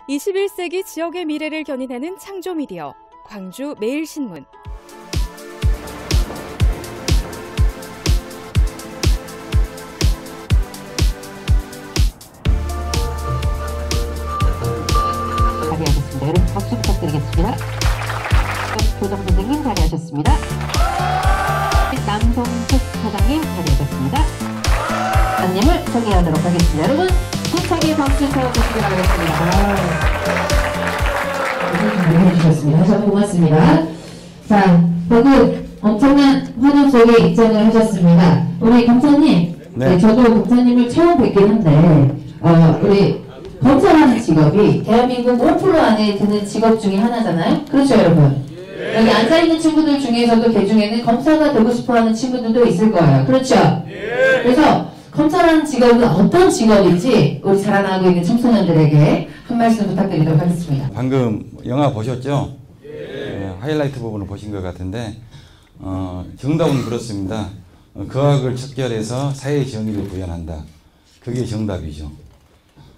21세기 지역의 미래를 견인하는 창조미디어, 광주 매일신문. 자리하셨습니다. 여러분 박수 부탁드리겠습니다. 교장 선생님 자리하셨습니다. 남성숙 사장님 자리하셨습니다. 안님을 소개하도록 하겠습니다. 여러분 힘차게 박수 쳐주시기 바라겠습니다. 해주셨습니다. 다시 한번 고맙습니다. 자, 방금 엄청난 환영 속에 입장을 하셨습니다. 우리 검사님, 네, 저도 검사님을 처음 뵙긴 한데 우리 검사라는 직업이 대한민국 5% 안에 드는 직업 중에 하나잖아요. 그렇죠, 여러분? 여기 앉아있는 친구들 중에서도 그 중에는 검사가 되고 싶어하는 친구들도 있을 거예요. 그렇죠? 그래서 검사라는 직업은 어떤 직업인지 우리 자라나고 있는 청소년들에게 한 말씀 부탁드리도록 하겠습니다. 방금 영화 보셨죠? 하이라이트 부분을 보신 것 같은데 정답은 그렇습니다. 거학을 척결해서 사회 정의를 구현한다. 그게 정답이죠.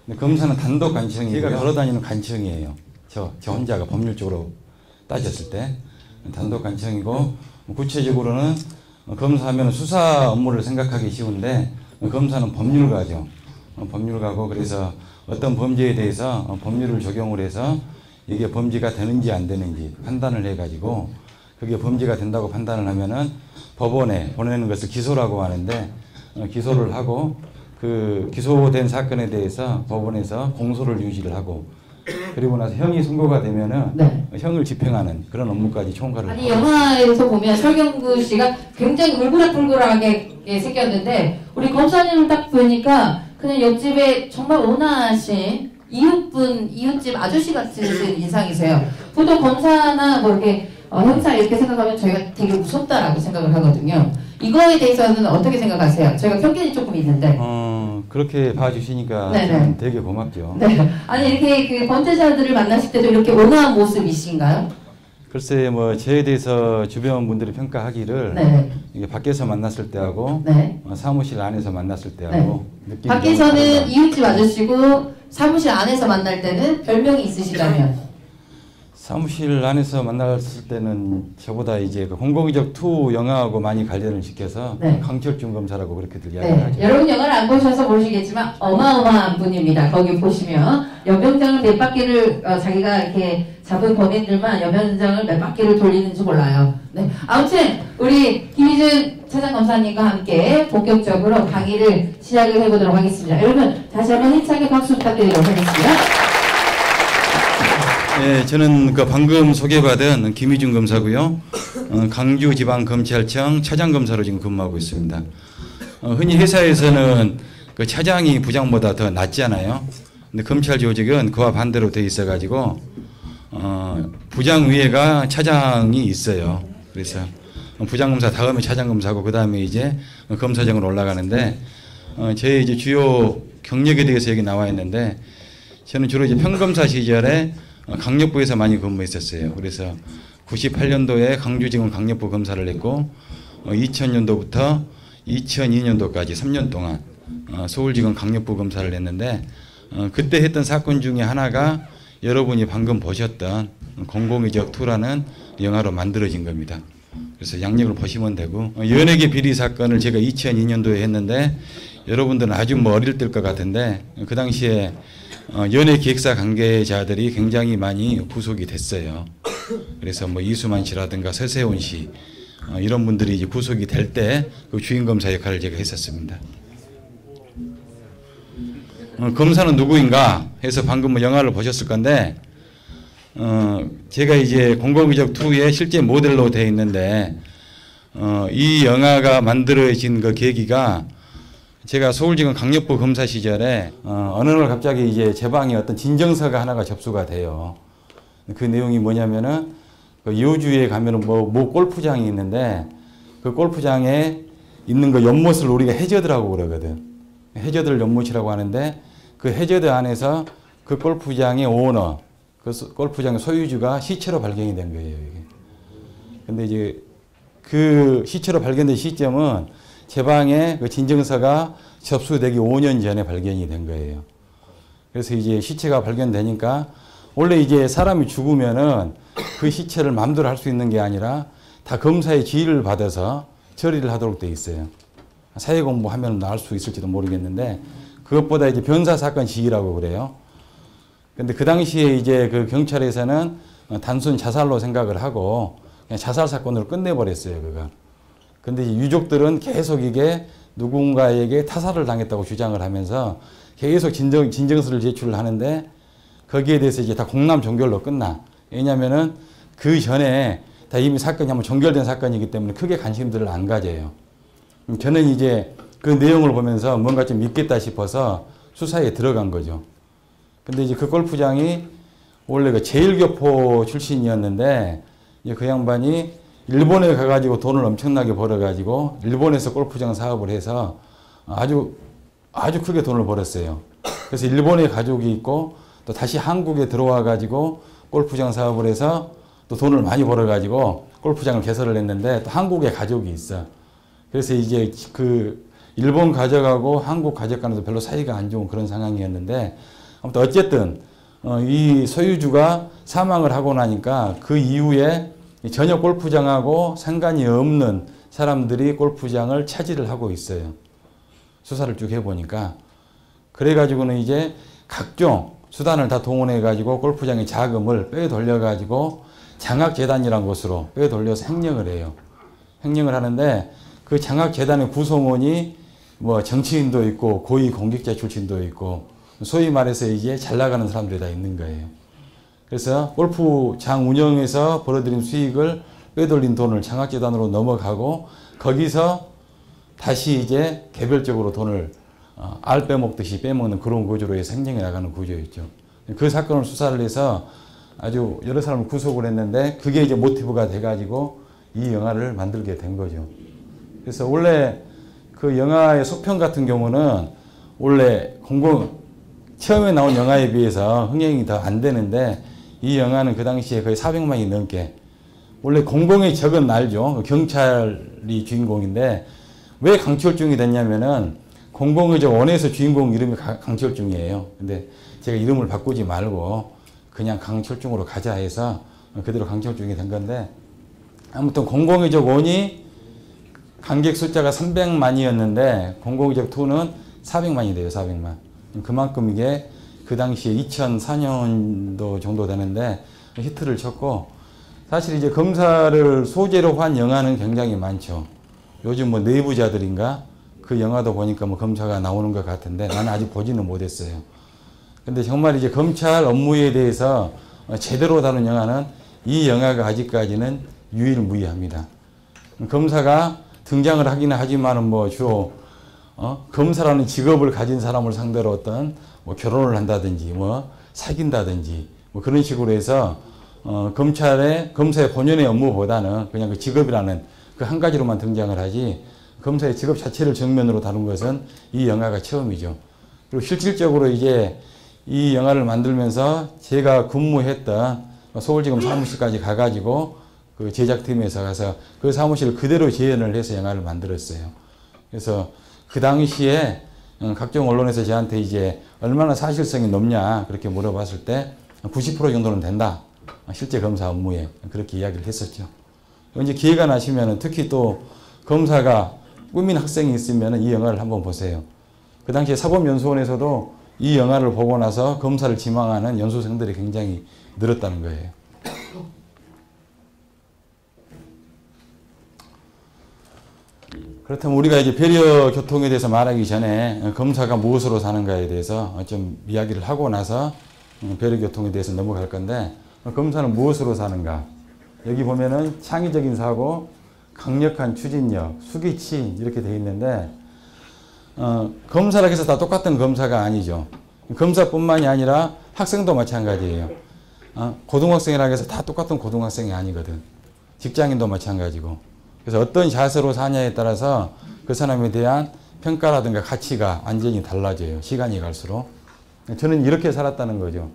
근데 검사는 단독 관청이고요. 제가 걸어다니는 관청이에요. 저 혼자가 법률적으로 따졌을 때 단독 관청이고, 구체적으로는 검사하면 수사 업무를 생각하기 쉬운데 검사는 법률가죠. 법률가고, 그래서 어떤 범죄에 대해서 법률을 적용을 해서 이게 범죄가 되는지 안 되는지 판단을 해가지고, 그게 범죄가 된다고 판단을 하면은 법원에 보내는 것을 기소라고 하는데, 기소를 하고 그 기소된 사건에 대해서 법원에서 공소를 유지를 하고, 그리고 나서 형이 선고가 되면은 네, 형을 집행하는 그런 업무까지 총괄을. 아니, 영화에서 보면 설경구 씨가 굉장히 울그락불그락하게 생겼는데 우리 검사님을 딱 보니까 그냥 옆집에 정말 온화하신 이웃집 아저씨 같은 인상이세요. 보통 검사나 뭐 이렇게 형사 이렇게 생각하면 저희가 되게 무섭다라고 생각을 하거든요. 이거에 대해서는 어떻게 생각하세요? 저희가 편견이 조금 있는데. 그렇게 봐주시니까 되게 고맙죠. 네. 아니, 이렇게 그 범죄자들을 만나실 때도 이렇게 온화한 모습이신가요? 글쎄, 뭐 저에 대해서 주변 분들이 평가하기를 이게 밖에서 만났을 때하고 사무실 안에서 만났을 때하고 느낌이. 밖에서는 이웃집 아저씨고 사무실 안에서 만날 때는 별명이 있으시다면? 사무실 안에서 만났을 때는 저보다 이제 그 홍콩이적 2 영화하고 많이 관련을 시켜서 강철중 검사라고 그렇게들 이야기를 하죠. 여러분 영화를 안 보셔서 모르시겠지만 어마어마한 분입니다. 거기 보시면 연병장을 몇 바퀴를 자기가 이렇게 잡은 범인들만 연병장을 몇 바퀴를 돌리는지 몰라요. 네. 아무튼 우리 김희준 차장검사님과 함께 본격적으로 강의를 시작을 해보도록 하겠습니다. 여러분 다시 한번 힘차게 박수 부탁드리도록 하겠습니다. 네, 저는 그 방금 소개받은 김희준 검사고요. 강주지방검찰청 차장검사로 지금 근무하고 있습니다. 흔히 회사에서는 그 차장이 부장보다 더 낫잖아요. 근데 검찰 조직은 그와 반대로 돼 있어가지고 부장 위에가 차장이 있어요. 그래서 부장검사 다음에 차장검사고 그 다음에 이제 검사장으로 올라가는데 제 이제 주요 경력에 대해서 여기 나와 있는데, 저는 주로 이제 평검사 시절에 강력부에서 많이 근무했었어요. 그래서 98년도에 강주지검 강력부 검사를 했고 2000년도부터 2002년도까지 3년 동안 서울지검 강력부 검사를 했는데, 그때 했던 사건 중에 하나가 여러분이 방금 보셨던 공공의적 2라는 영화로 만들어진 겁니다. 그래서 양력을 보시면 되고, 연예계 비리 사건을 제가 2002년도에 했는데 여러분들은 아주 뭐 어릴 때일 것 같은데 그 당시에 연예 기획사 관계자들이 굉장히 많이 구속이 됐어요. 그래서 뭐 이수만 씨라든가 서세훈 씨 이런 분들이 이제 구속이 될 때 그 주인 검사 역할을 제가 했었습니다. 검사는 누구인가 해서 방금 뭐 영화를 보셨을 건데, 제가 이제 공공의적 2의 실제 모델로 되어 있는데, 이 영화가 만들어진 그 계기가 제가 서울지검 강력부 검사 시절에 어느 날 갑자기 이제 제 방에 어떤 진정서가 하나가 접수가 돼요. 그 내용이 뭐냐면은 그 여주에 가면은 뭐 골프장이 있는데 그 골프장에 있는 그 연못을 우리가 해저드라고 그러거든. 해저드를 연못이라고 하는데 그 해저드 안에서 그 골프장의 오너, 그 골프장의 소유주가 시체로 발견이 된 거예요. 이게. 근데 이제 그 시체로 발견된 시점은 제 방에 그 진정서가 접수되기 5년 전에 발견이 된 거예요. 그래서 이제 시체가 발견되니까 원래 이제 사람이 죽으면은 그 시체를 마음대로 할 수 있는 게 아니라 다 검사의 지휘를 받아서 처리를 하도록 돼 있어요. 사회 공부하면 나을 수 있을지도 모르겠는데 그것보다 이제 변사 사건 시기라고 그래요. 근데 그 당시에 이제 그 경찰에서는 단순 자살로 생각을 하고 그냥 자살 사건으로 끝내버렸어요, 그거. 근데 이제 유족들은 계속 이게 누군가에게 타살을 당했다고 주장을 하면서 계속 진정서를 제출을 하는데 거기에 대해서 이제 다 공남 종결로 끝나. 왜냐면은 그 전에 다 이미 사건이 한번 종결된 사건이기 때문에 크게 관심들을 안 가져요. 저는 이제 그 내용을 보면서 뭔가 좀 믿겠다 싶어서 수사에 들어간 거죠. 근데 이제 그 골프장이 원래 그 제일교포 출신이었는데 이제 그 양반이 일본에 가가지고 돈을 엄청나게 벌어가지고 일본에서 골프장 사업을 해서 아주 크게 돈을 벌었어요. 그래서 일본에 가족이 있고 또 다시 한국에 들어와가지고 골프장 사업을 해서 또 돈을 많이 벌어가지고 골프장을 개설을 했는데 또 한국에 가족이 있어. 그래서 이제 그 일본 가족하고 한국 가족 간에도 별로 사이가 안 좋은 그런 상황이었는데 아무튼 어쨌든 이 소유주가 사망을 하고 나니까 그 이후에 전혀 골프장하고 상관이 없는 사람들이 골프장을 차지를 하고 있어요. 수사를 쭉 해보니까. 그래가지고는 이제 각종 수단을 다 동원해가지고 골프장의 자금을 빼돌려가지고 장학재단이라는 곳으로 빼돌려서 횡령을 해요. 횡령을 하는데 그 장학재단의 구성원이 뭐 정치인도 있고 고위 공직자 출신도 있고 소위 말해서 이제 잘 나가는 사람들이 다 있는 거예요. 그래서 골프장 운영에서 벌어들인 수익을 빼돌린 돈을 장학재단으로 넘어가고 거기서 다시 이제 개별적으로 돈을 알 빼먹듯이 빼먹는 그런 구조로 해서 횡령해 나가는 구조였죠. 그 사건을 수사를 해서 아주 여러 사람을 구속을 했는데 그게 이제 모티브가 돼가지고 이 영화를 만들게 된 거죠. 그래서 원래 그 영화의 속편 같은 경우는 원래 처음에 나온 영화에 비해서 흥행이 더 안 되는데 이 영화는 그 당시에 거의 400만이 넘게 원래 공공의 적은 알죠. 경찰이 주인공인데 왜 강철중이 됐냐면은 공공의 적 원에서 주인공 이름이 강철중이에요. 근데 제가 이름을 바꾸지 말고 그냥 강철중으로 가자 해서 그대로 강철중이 된 건데 아무튼 공공의 적 1이 관객 숫자가 300만이었는데 공공의 적 2는 400만이 돼요. 400만. 그만큼 이게 그 당시에 2004년도 정도 되는데 히트를 쳤고 사실 이제 검사를 소재로 한 영화는 굉장히 많죠. 요즘 뭐 내부자들인가 그 영화도 보니까 뭐 검사가 나오는 것 같은데 나는 아직 보지는 못했어요. 근데 정말 이제 검찰 업무에 대해서 제대로 다룬 영화는 이 영화가 아직까지는 유일무이합니다. 검사가 등장을 하기는 하지만은 뭐 주로 검사라는 직업을 가진 사람을 상대로 어떤 뭐 결혼을 한다든지 뭐 사귄다든지 뭐 그런 식으로 해서 검사의 본연의 업무보다는 그냥 그 직업이라는 그 한 가지로만 등장을 하지 검사의 직업 자체를 정면으로 다룬 것은 이 영화가 처음이죠. 그리고 실질적으로 이제 이 영화를 만들면서 제가 근무했던 서울지검 사무실까지 가가지고 그 제작팀에서 가서 그 사무실을 그대로 재현을 해서 영화를 만들었어요. 그래서 그 당시에 각종 언론에서 저한테 이제 얼마나 사실성이 높냐 그렇게 물어봤을 때 90% 정도는 된다. 실제 검사 업무에 그렇게 이야기를 했었죠. 이제 기회가 나시면 특히 또 검사가 꾸민 학생이 있으면 이 영화를 한번 보세요. 그 당시에 사법연수원에서도 이 영화를 보고 나서 검사를 지망하는 연수생들이 굉장히 늘었다는 거예요. 그렇다면 우리가 이제 배려 교통에 대해서 말하기 전에 검사가 무엇으로 사는가에 대해서 좀 이야기를 하고 나서 배려 교통에 대해서 넘어갈 건데 검사는 무엇으로 사는가? 여기 보면은 창의적인 사고, 강력한 추진력, 수기치 이렇게 되어 있는데 검사라고 해서 다 똑같은 검사가 아니죠. 검사뿐만이 아니라 학생도 마찬가지예요. 고등학생이라고 해서 다 똑같은 고등학생이 아니거든. 직장인도 마찬가지고. 그래서 어떤 자세로 사냐에 따라서 그 사람에 대한 평가라든가 가치가 완전히 달라져요. 시간이 갈수록. 저는 이렇게 살았다는 거죠.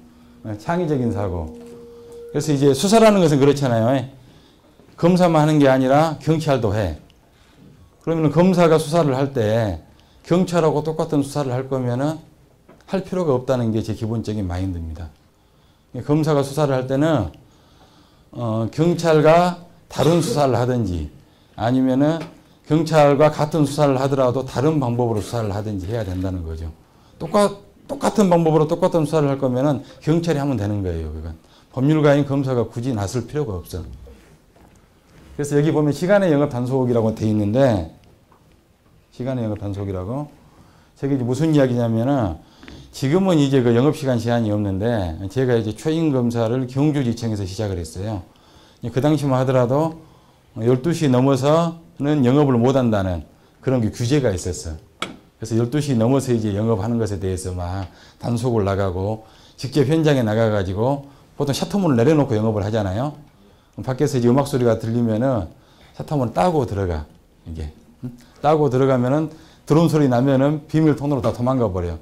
창의적인 사고. 그래서 이제 수사라는 것은 그렇잖아요. 검사만 하는 게 아니라 경찰도 해. 그러면 검사가 수사를 할 때 경찰하고 똑같은 수사를 할 거면은 할 필요가 없다는 게 제 기본적인 마인드입니다. 검사가 수사를 할 때는 경찰과 다른 수사를 하든지 아니면은 경찰과 같은 수사를 하더라도 다른 방법으로 수사를 하든지 해야 된다는 거죠. 똑같은 방법으로 똑같은 수사를 할 거면은 경찰이 하면 되는 거예요. 그건 법률가인 검사가 굳이 나설 필요가 없어. 그래서 여기 보면 시간의 영업 단속이라고 돼 있는데, 시간의 영업 단속이라고, 저게 이제 무슨 이야기냐면은 지금은 이제 그 영업시간 제한이 없는데, 제가 이제 초임 검사를 경주지청에서 시작을 했어요. 그 당시만 하더라도 12시 넘어서는 영업을 못 한다는 그런 게 규제가 있었어. 그래서 12시 넘어서 이제 영업하는 것에 대해서 막 단속을 나가고, 직접 현장에 나가가지고, 보통 셔터문을 내려놓고 영업을 하잖아요. 밖에서 이제 음악 소리가 들리면은 셔터문을 따고 들어가. 이게. 따고 들어가면은 드론 소리 나면은 비밀통로로 다 도망가 버려.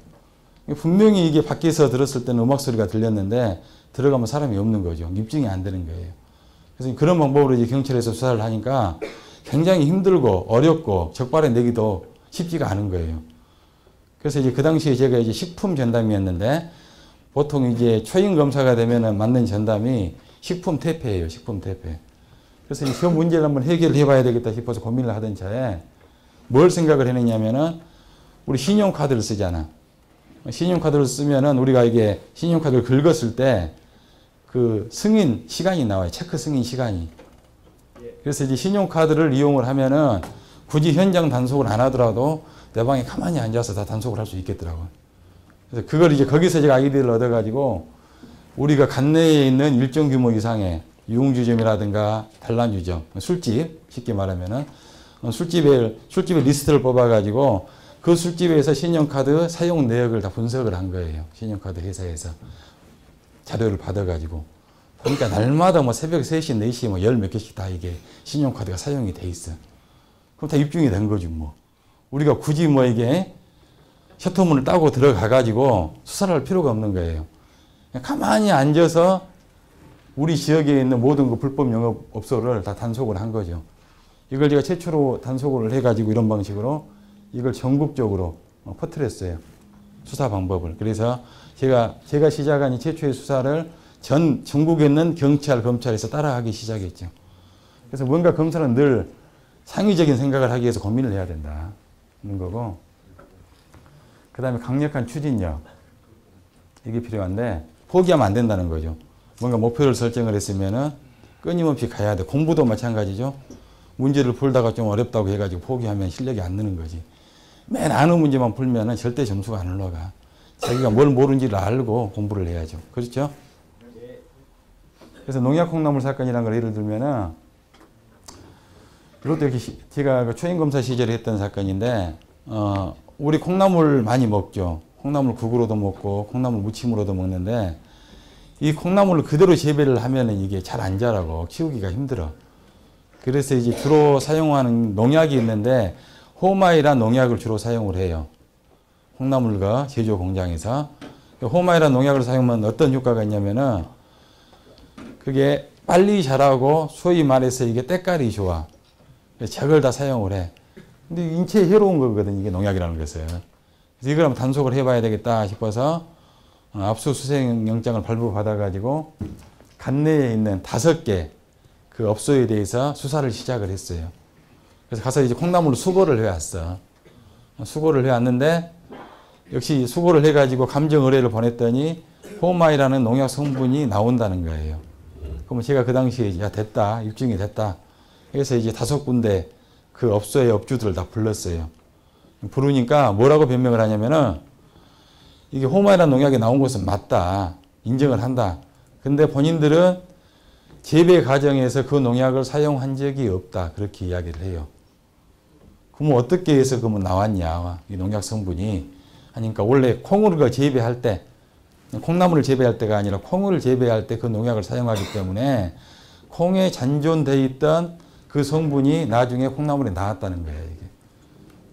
분명히 이게 밖에서 들었을 때는 음악 소리가 들렸는데 들어가면 사람이 없는 거죠. 입증이 안 되는 거예요. 그래서 그런 방법으로 이제 경찰에서 수사를 하니까 굉장히 힘들고 어렵고 적발해 내기도 쉽지가 않은 거예요. 그래서 이제 그 당시에 제가 이제 식품 전담이었는데, 보통 이제 초임 검사가 되면은 맞는 전담이 식품 태폐예요. 식품 태폐. 그래서 이 문제를 한번 해결해 봐야 되겠다 싶어서 고민을 하던 차에 뭘 생각을 해냈냐면은, 우리 신용카드를 쓰잖아. 신용카드를 쓰면은 우리가 이게 신용카드를 긁었을 때 그 승인 시간이 나와요. 체크 승인 시간이. 그래서 이제 신용카드를 이용을 하면은 굳이 현장 단속을 안 하더라도 내 방에 가만히 앉아서 다 단속을 할 수 있겠더라고요. 그래서 그걸 이제 거기서 제가 아이디어를 얻어가지고, 우리가 관내에 있는 일정 규모 이상의 유흥주점이라든가 단란주점, 술집, 쉽게 말하면은 술집의 리스트를 뽑아가지고 그 술집에서 신용카드 사용 내역을 다 분석을 한 거예요. 신용카드 회사에서 자료를 받아가지고. 그러니까 날마다 뭐 새벽 3시, 4시 뭐 열 몇 개씩 다 이게 신용카드가 사용이 돼 있어. 그럼 다 입증이 된 거지 뭐. 우리가 굳이 뭐 이게 셔터문을 따고 들어가가지고 수사를 할 필요가 없는 거예요. 그냥 가만히 앉아서 우리 지역에 있는 모든 그 불법 영업업소를 다 단속을 한 거죠. 이걸 제가 최초로 단속을 해가지고 이런 방식으로 이걸 전국적으로 퍼뜨렸어요. 수사 방법을. 그래서 제가 시작한 이 최초의 수사를 전국에 있는 경찰, 검찰에서 따라하기 시작했죠. 그래서 뭔가 검사는 늘 상위적인 생각을 하기 위해서 고민을 해야 된다는 거고, 그 다음에 강력한 추진력. 이게 필요한데 포기하면 안 된다는 거죠. 뭔가 목표를 설정을 했으면은 끊임없이 가야 돼. 공부도 마찬가지죠. 문제를 풀다가 좀 어렵다고 해가지고 포기하면 실력이 안 느는 거지. 맨 아는 문제만 풀면은 절대 점수가 안 올라가. 자기가 뭘 모르는지를 알고 공부를 해야죠. 그렇죠? 그래서 농약 콩나물 사건이라는 걸 예를 들면은, 이것도 이렇게 제가 그 초임 검사 시절에 했던 사건인데, 우리 콩나물 많이 먹죠. 콩나물 국으로도 먹고 콩나물 무침으로도 먹는데, 이 콩나물을 그대로 재배를 하면은 이게 잘 안 자라고 키우기가 힘들어. 그래서 이제 주로 사용하는 농약이 있는데, 호마이란 농약을 주로 사용을 해요. 콩나물과 제조 공장에서. 호마이란 농약을 사용하면 어떤 효과가 있냐면은, 그게 빨리 자라고 소위 말해서 이게 때깔이 좋아. 저걸 다 사용을 해. 근데 인체에 해로운 거거든, 이게 농약이라는 것은. 그래서 이걸 한번 단속을 해봐야 되겠다 싶어서 압수수색 영장을 발부받아가지고 관내에 있는 5개 그 업소에 대해서 수사를 시작을 했어요. 그래서 가서 이제 콩나물로 수거를 해왔어. 수거를 해왔는데, 역시 수거를 해가지고 감정 의뢰를 보냈더니 호마이라는 농약 성분이 나온다는 거예요. 그러면 제가 그 당시에 야 됐다, 입증이 됐다. 그래서 이제 5군데 그 업소의 업주들을 다 불렀어요. 부르니까 뭐라고 변명을 하냐면은, 이게 호마이라는 농약이 나온 것은 맞다, 인정을 한다. 근데 본인들은 재배 과정에서 그 농약을 사용한 적이 없다, 그렇게 이야기를 해요. 그러면 어떻게 해서 그러면 나왔냐, 이 농약 성분이. 하니까 원래 콩을 재배할 때, 콩나물을 재배할 때가 아니라 콩을 재배할 때 그 농약을 사용하기 때문에 콩에 잔존되어 있던 그 성분이 나중에 콩나물에 나왔다는 거예요. 이게.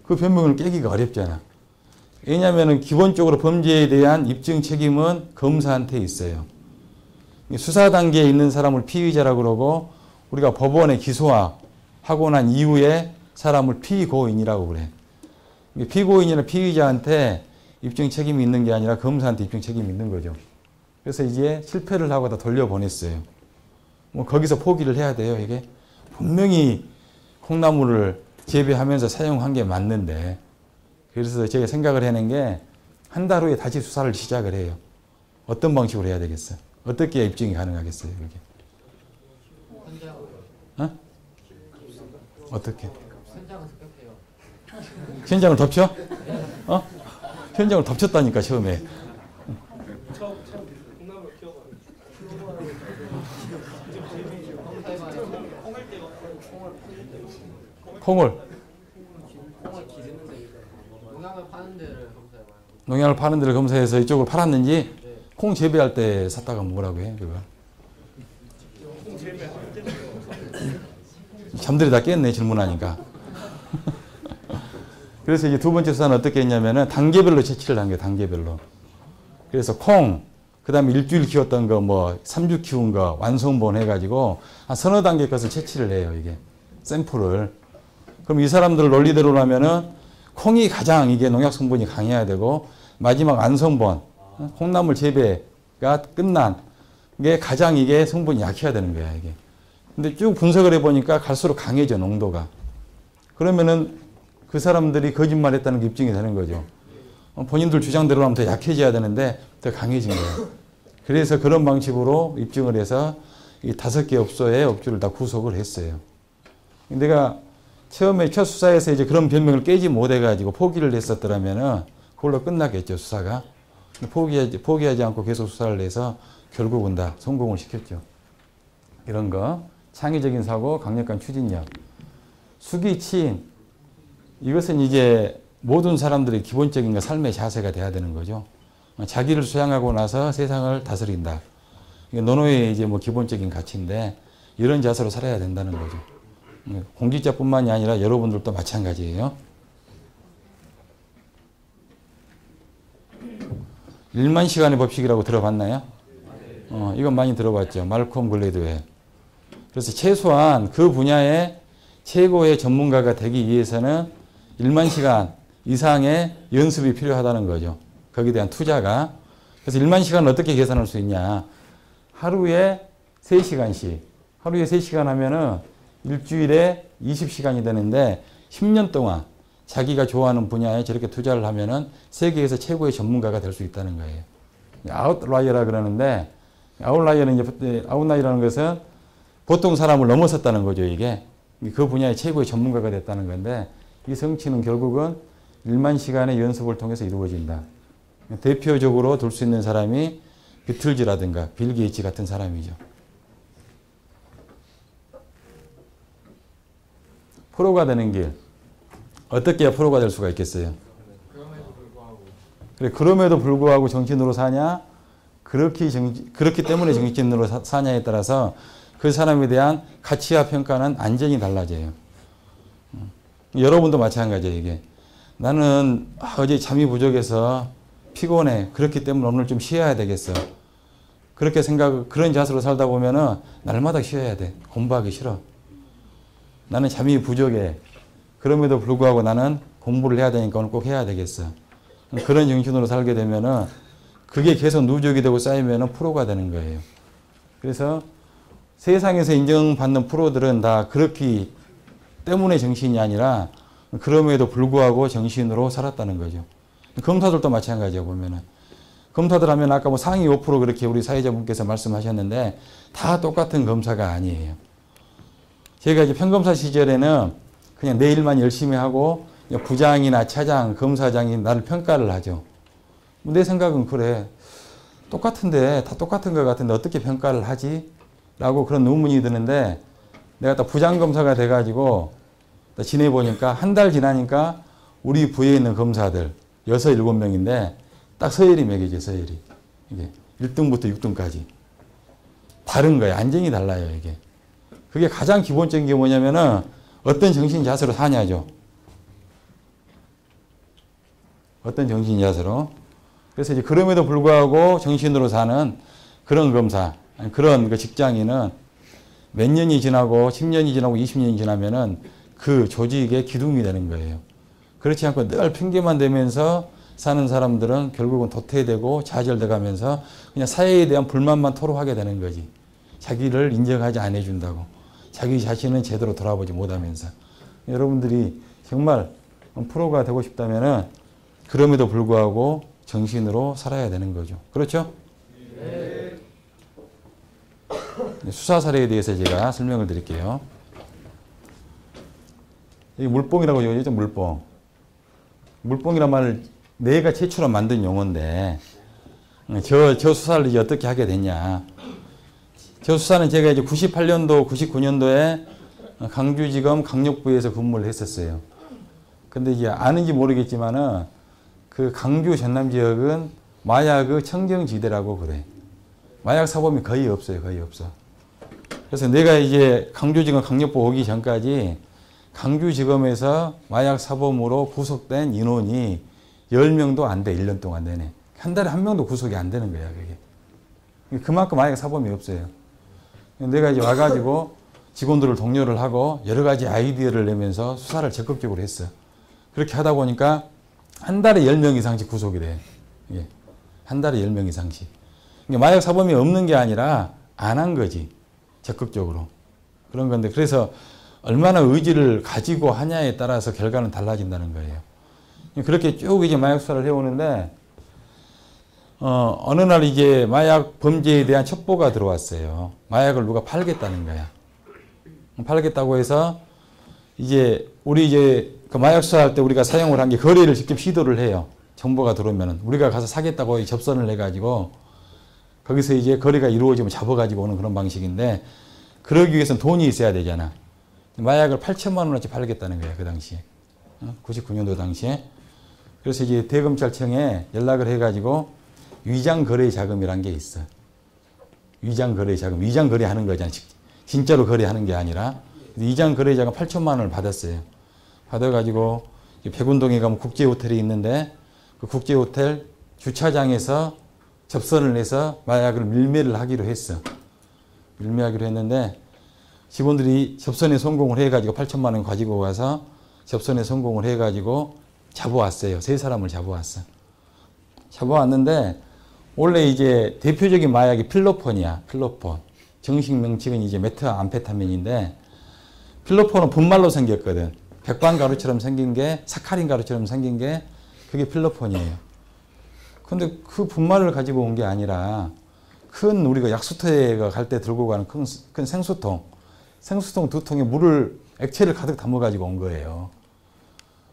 그 변명을 깨기가 어렵잖아. 왜냐하면 기본적으로 범죄에 대한 입증 책임은 검사한테 있어요. 수사 단계에 있는 사람을 피의자라고 그러고, 우리가 법원에 기소하고 난 이후에 사람을 피고인이라고 그래. 피고인이나 피의자한테 입증 책임이 있는 게 아니라 검사한테 입증 책임이 있는 거죠. 그래서 이제 실패를 하고 다 돌려보냈어요. 뭐 거기서 포기를 해야 돼요. 이게 분명히 콩나물을 재배하면서 사용한 게 맞는데, 그래서 제가 생각을 해낸 게 한 달 후에 다시 수사를 시작을 해요. 어떤 방식으로 해야 되겠어요? 어떻게 입증이 가능하겠어요? 그게? 어? 어떻게? 현장을 덮쳐? 어? 현장을 덮쳤다니까 처음에. 콩을 농약을 파는 데를 검사해서 이쪽을 팔았는지, 콩 재배할 때 샀다가 뭐라고 해? 그거 잠들이 다 깼네, 질문하니까. 그래서 이제 두 번째 수사는 어떻게 했냐면은 단계별로 채취를 한 거예요. 단계별로. 그래서 콩, 그 다음에 일주일 키웠던 거, 뭐 3주 키운 거 완성본 해가지고 한 서너 단계 것을 채취를 해요. 이게 샘플을. 그럼 이 사람들 논리대로라면은 콩이 가장 이게 농약 성분이 강해야 되고, 마지막 완성본 콩나물 재배가 끝난 게 가장 이게 성분이 약해야 되는 거야, 이게. 근데 쭉 분석을 해보니까 갈수록 강해져, 농도가. 그러면은 그 사람들이 거짓말했다는 게 입증이 되는 거죠. 본인들 주장대로 하면 더 약해져야 되는데 더 강해진 거예요. 그래서 그런 방식으로 입증을 해서 이 5개 업소의 업주를 다 구속을 했어요. 내가 처음에 첫 수사에서 이제 그런 변명을 깨지 못해가지고 포기를 했었더라면은 그걸로 끝나겠죠, 수사가. 포기하지 않고 계속 수사를 해서 결국은 다 성공을 시켰죠. 이런 거. 창의적인 사고, 강력한 추진력. 수기치인. 이것은 이제 모든 사람들의 기본적인 삶의 자세가 돼야 되는 거죠. 자기를 수양하고 나서 세상을 다스린다. 이게 노노의 이제 뭐 기본적인 가치인데, 이런 자세로 살아야 된다는 거죠. 공직자뿐만이 아니라 여러분들도 마찬가지예요. 1만 시간의 법칙이라고 들어봤나요? 이건 많이 들어봤죠. 말콤 글래드웰. 그래서 최소한 그 분야의 최고의 전문가가 되기 위해서는 1만 시간 이상의 연습이 필요하다는 거죠. 거기에 대한 투자가. 그래서 1만 시간을 어떻게 계산할 수 있냐. 하루에 3시간씩. 하루에 3시간 하면은 일주일에 20시간이 되는데 10년 동안 자기가 좋아하는 분야에 저렇게 투자를 하면은 세계에서 최고의 전문가가 될 수 있다는 거예요. 아웃라이어라 그러는데, 아웃라이어라는 것은 보통 사람을 넘어섰다는 거죠, 이게. 그 분야의 최고의 전문가가 됐다는 건데, 이 성취는 결국은 1만 시간의 연습을 통해서 이루어진다. 대표적으로 둘 수 있는 사람이 비틀즈라든가 빌 게이츠 같은 사람이죠. 프로가 되는 길. 어떻게 해야 프로가 될 수가 있겠어요? 그래, 그럼에도 불구하고 정치인으로 사냐? 그렇기 때문에 정치인으로 사냐에 따라서 그 사람에 대한 가치와 평가는 완전히 달라져요. 여러분도 마찬가지예요, 이게. 나는 어제 잠이 부족해서 피곤해. 그렇기 때문에 오늘 좀 쉬어야 되겠어. 그렇게 그런 자세로 살다 보면은 날마다 쉬어야 돼. 공부하기 싫어. 나는 잠이 부족해. 그럼에도 불구하고 나는 공부를 해야 되니까 오늘 꼭 해야 되겠어. 그런 정신으로 살게 되면은 그게 계속 누적이 되고 쌓이면은 프로가 되는 거예요. 그래서 세상에서 인정받는 프로들은 다 그렇기 때문에 정신이 아니라 그럼에도 불구하고 정신으로 살았다는 거죠. 검사들도 마찬가지예요, 보면은. 검사들 하면 아까 뭐 상위 5% 그렇게 우리 사회자분께서 말씀하셨는데 다 똑같은 검사가 아니에요. 제가 이제 평검사 시절에는 그냥 내 일만 열심히 하고 부장이나 차장, 검사장이 나를 평가를 하죠. 내 생각은 그래. 똑같은데, 다 똑같은 것 같은데 어떻게 평가를 하지? 라고 그런 의문이 드는데, 내가 딱 부장검사가 돼가지고 지내보니까 한 달 지나니까 우리 부에 있는 검사들 6, 7명인데 딱 서열이 매겨져, 서열이. 이게 1등부터 6등까지. 다른 거예요. 완전히 달라요, 이게. 그게 가장 기본적인 게 뭐냐면은 어떤 정신 자세로 사냐죠. 어떤 정신 자세로. 그래서 이제 그럼에도 불구하고 정신으로 사는 그런 검사, 그런 그 직장인은 몇 년이 지나고 10년이 지나고 20년이 지나면은 그 조직의 기둥이 되는 거예요. 그렇지 않고 늘 핑계만 대면서 사는 사람들은 결국은 도태되고 좌절돼 가면서 그냥 사회에 대한 불만만 토로하게 되는 거지. 자기를 인정하지 안 해준다고. 자기 자신은 제대로 돌아보지 못하면서. 여러분들이 정말 프로가 되고 싶다면은 그럼에도 불구하고 정신으로 살아야 되는 거죠. 그렇죠? 네. 수사 사례에 대해서 제가 설명을 드릴게요. 이 물뽕이라고 얘기하죠, 물뽕. 물뽕이란 말을 내가 최초로 만든 용어인데, 저 수사를 이제 어떻게 하게 됐냐. 저 수사는 제가 이제 98년도, 99년도에 강주지검 강력부에서 근무를 했었어요. 근데 이제 아는지 모르겠지만은 그 강주 전남 지역은 마약의 청정지대라고 그래. 마약 사범이 거의 없어요, 거의 없어. 그래서 내가 이제 강주지검 강력부 오기 전까지 강주지검에서 마약 사범으로 구속된 인원이 10명도 안 돼, 1년 동안 내내. 한 달에 한 명도 구속이 안 되는 거야, 그게. 그만큼 마약 사범이 없어요. 내가 이제 와가지고 직원들을 독려를 하고 여러 가지 아이디어를 내면서 수사를 적극적으로 했어. 그렇게 하다 보니까 한 달에 10명 이상씩 구속이 돼. 예. 한 달에 10명 이상씩. 그러니까 마약 사범이 없는 게 아니라 안 한 거지. 적극적으로. 그런 건데, 그래서 얼마나 의지를 가지고 하냐에 따라서 결과는 달라진다는 거예요. 그렇게 쭉 이제 마약 수사를 해오는데, 어느 날 이제 마약 범죄에 대한 첩보가 들어왔어요. 마약을 누가 팔겠다는 거야. 팔겠다고 해서 이제 우리 이제 그 마약 수사할 때 우리가 사용을 한 게 거래를 직접 시도를 해요. 정보가 들어오면은 우리가 가서 사겠다고 접선을 해가지고 거기서 이제 거래가 이루어지면 잡아가지고 오는 그런 방식인데, 그러기 위해서는 돈이 있어야 되잖아. 마약을 8천만 원어치 팔겠다는 거야, 그 당시에. 99년도 당시에. 그래서 이제 대검찰청에 연락을 해가지고 위장 거래 자금이란 게 있어. 위장 거래 자금. 위장 거래하는 거잖아. 진짜로 거래하는 게 아니라. 위장 거래 자금 8천만 원을 받았어요. 받아가지고 백운동에 가면 국제호텔이 있는데 그 국제호텔 주차장에서 접선을 해서 마약을 밀매를 하기로 했어. 밀매하기로 했는데 직원들이 접선에 성공을 해가지고 8천만 원 가지고 가서 접선에 성공을 해가지고 잡아왔어요. 3사람을 잡아왔어. 잡아왔는데 원래 이제 대표적인 마약이 필로폰이야. 필로폰. 정식 명칭은 이제 메트암페타민인데, 필로폰은 분말로 생겼거든. 백반가루처럼 생긴 게, 사카린 가루처럼 생긴 게 그게 필로폰이에요. 근데 그 분말을 가지고 온 게 아니라 큰 우리가 약수터에 갈 때 들고 가는 큰 생수통, 생수통 2통에 물을, 액체를 가득 담아 가지고 온 거예요.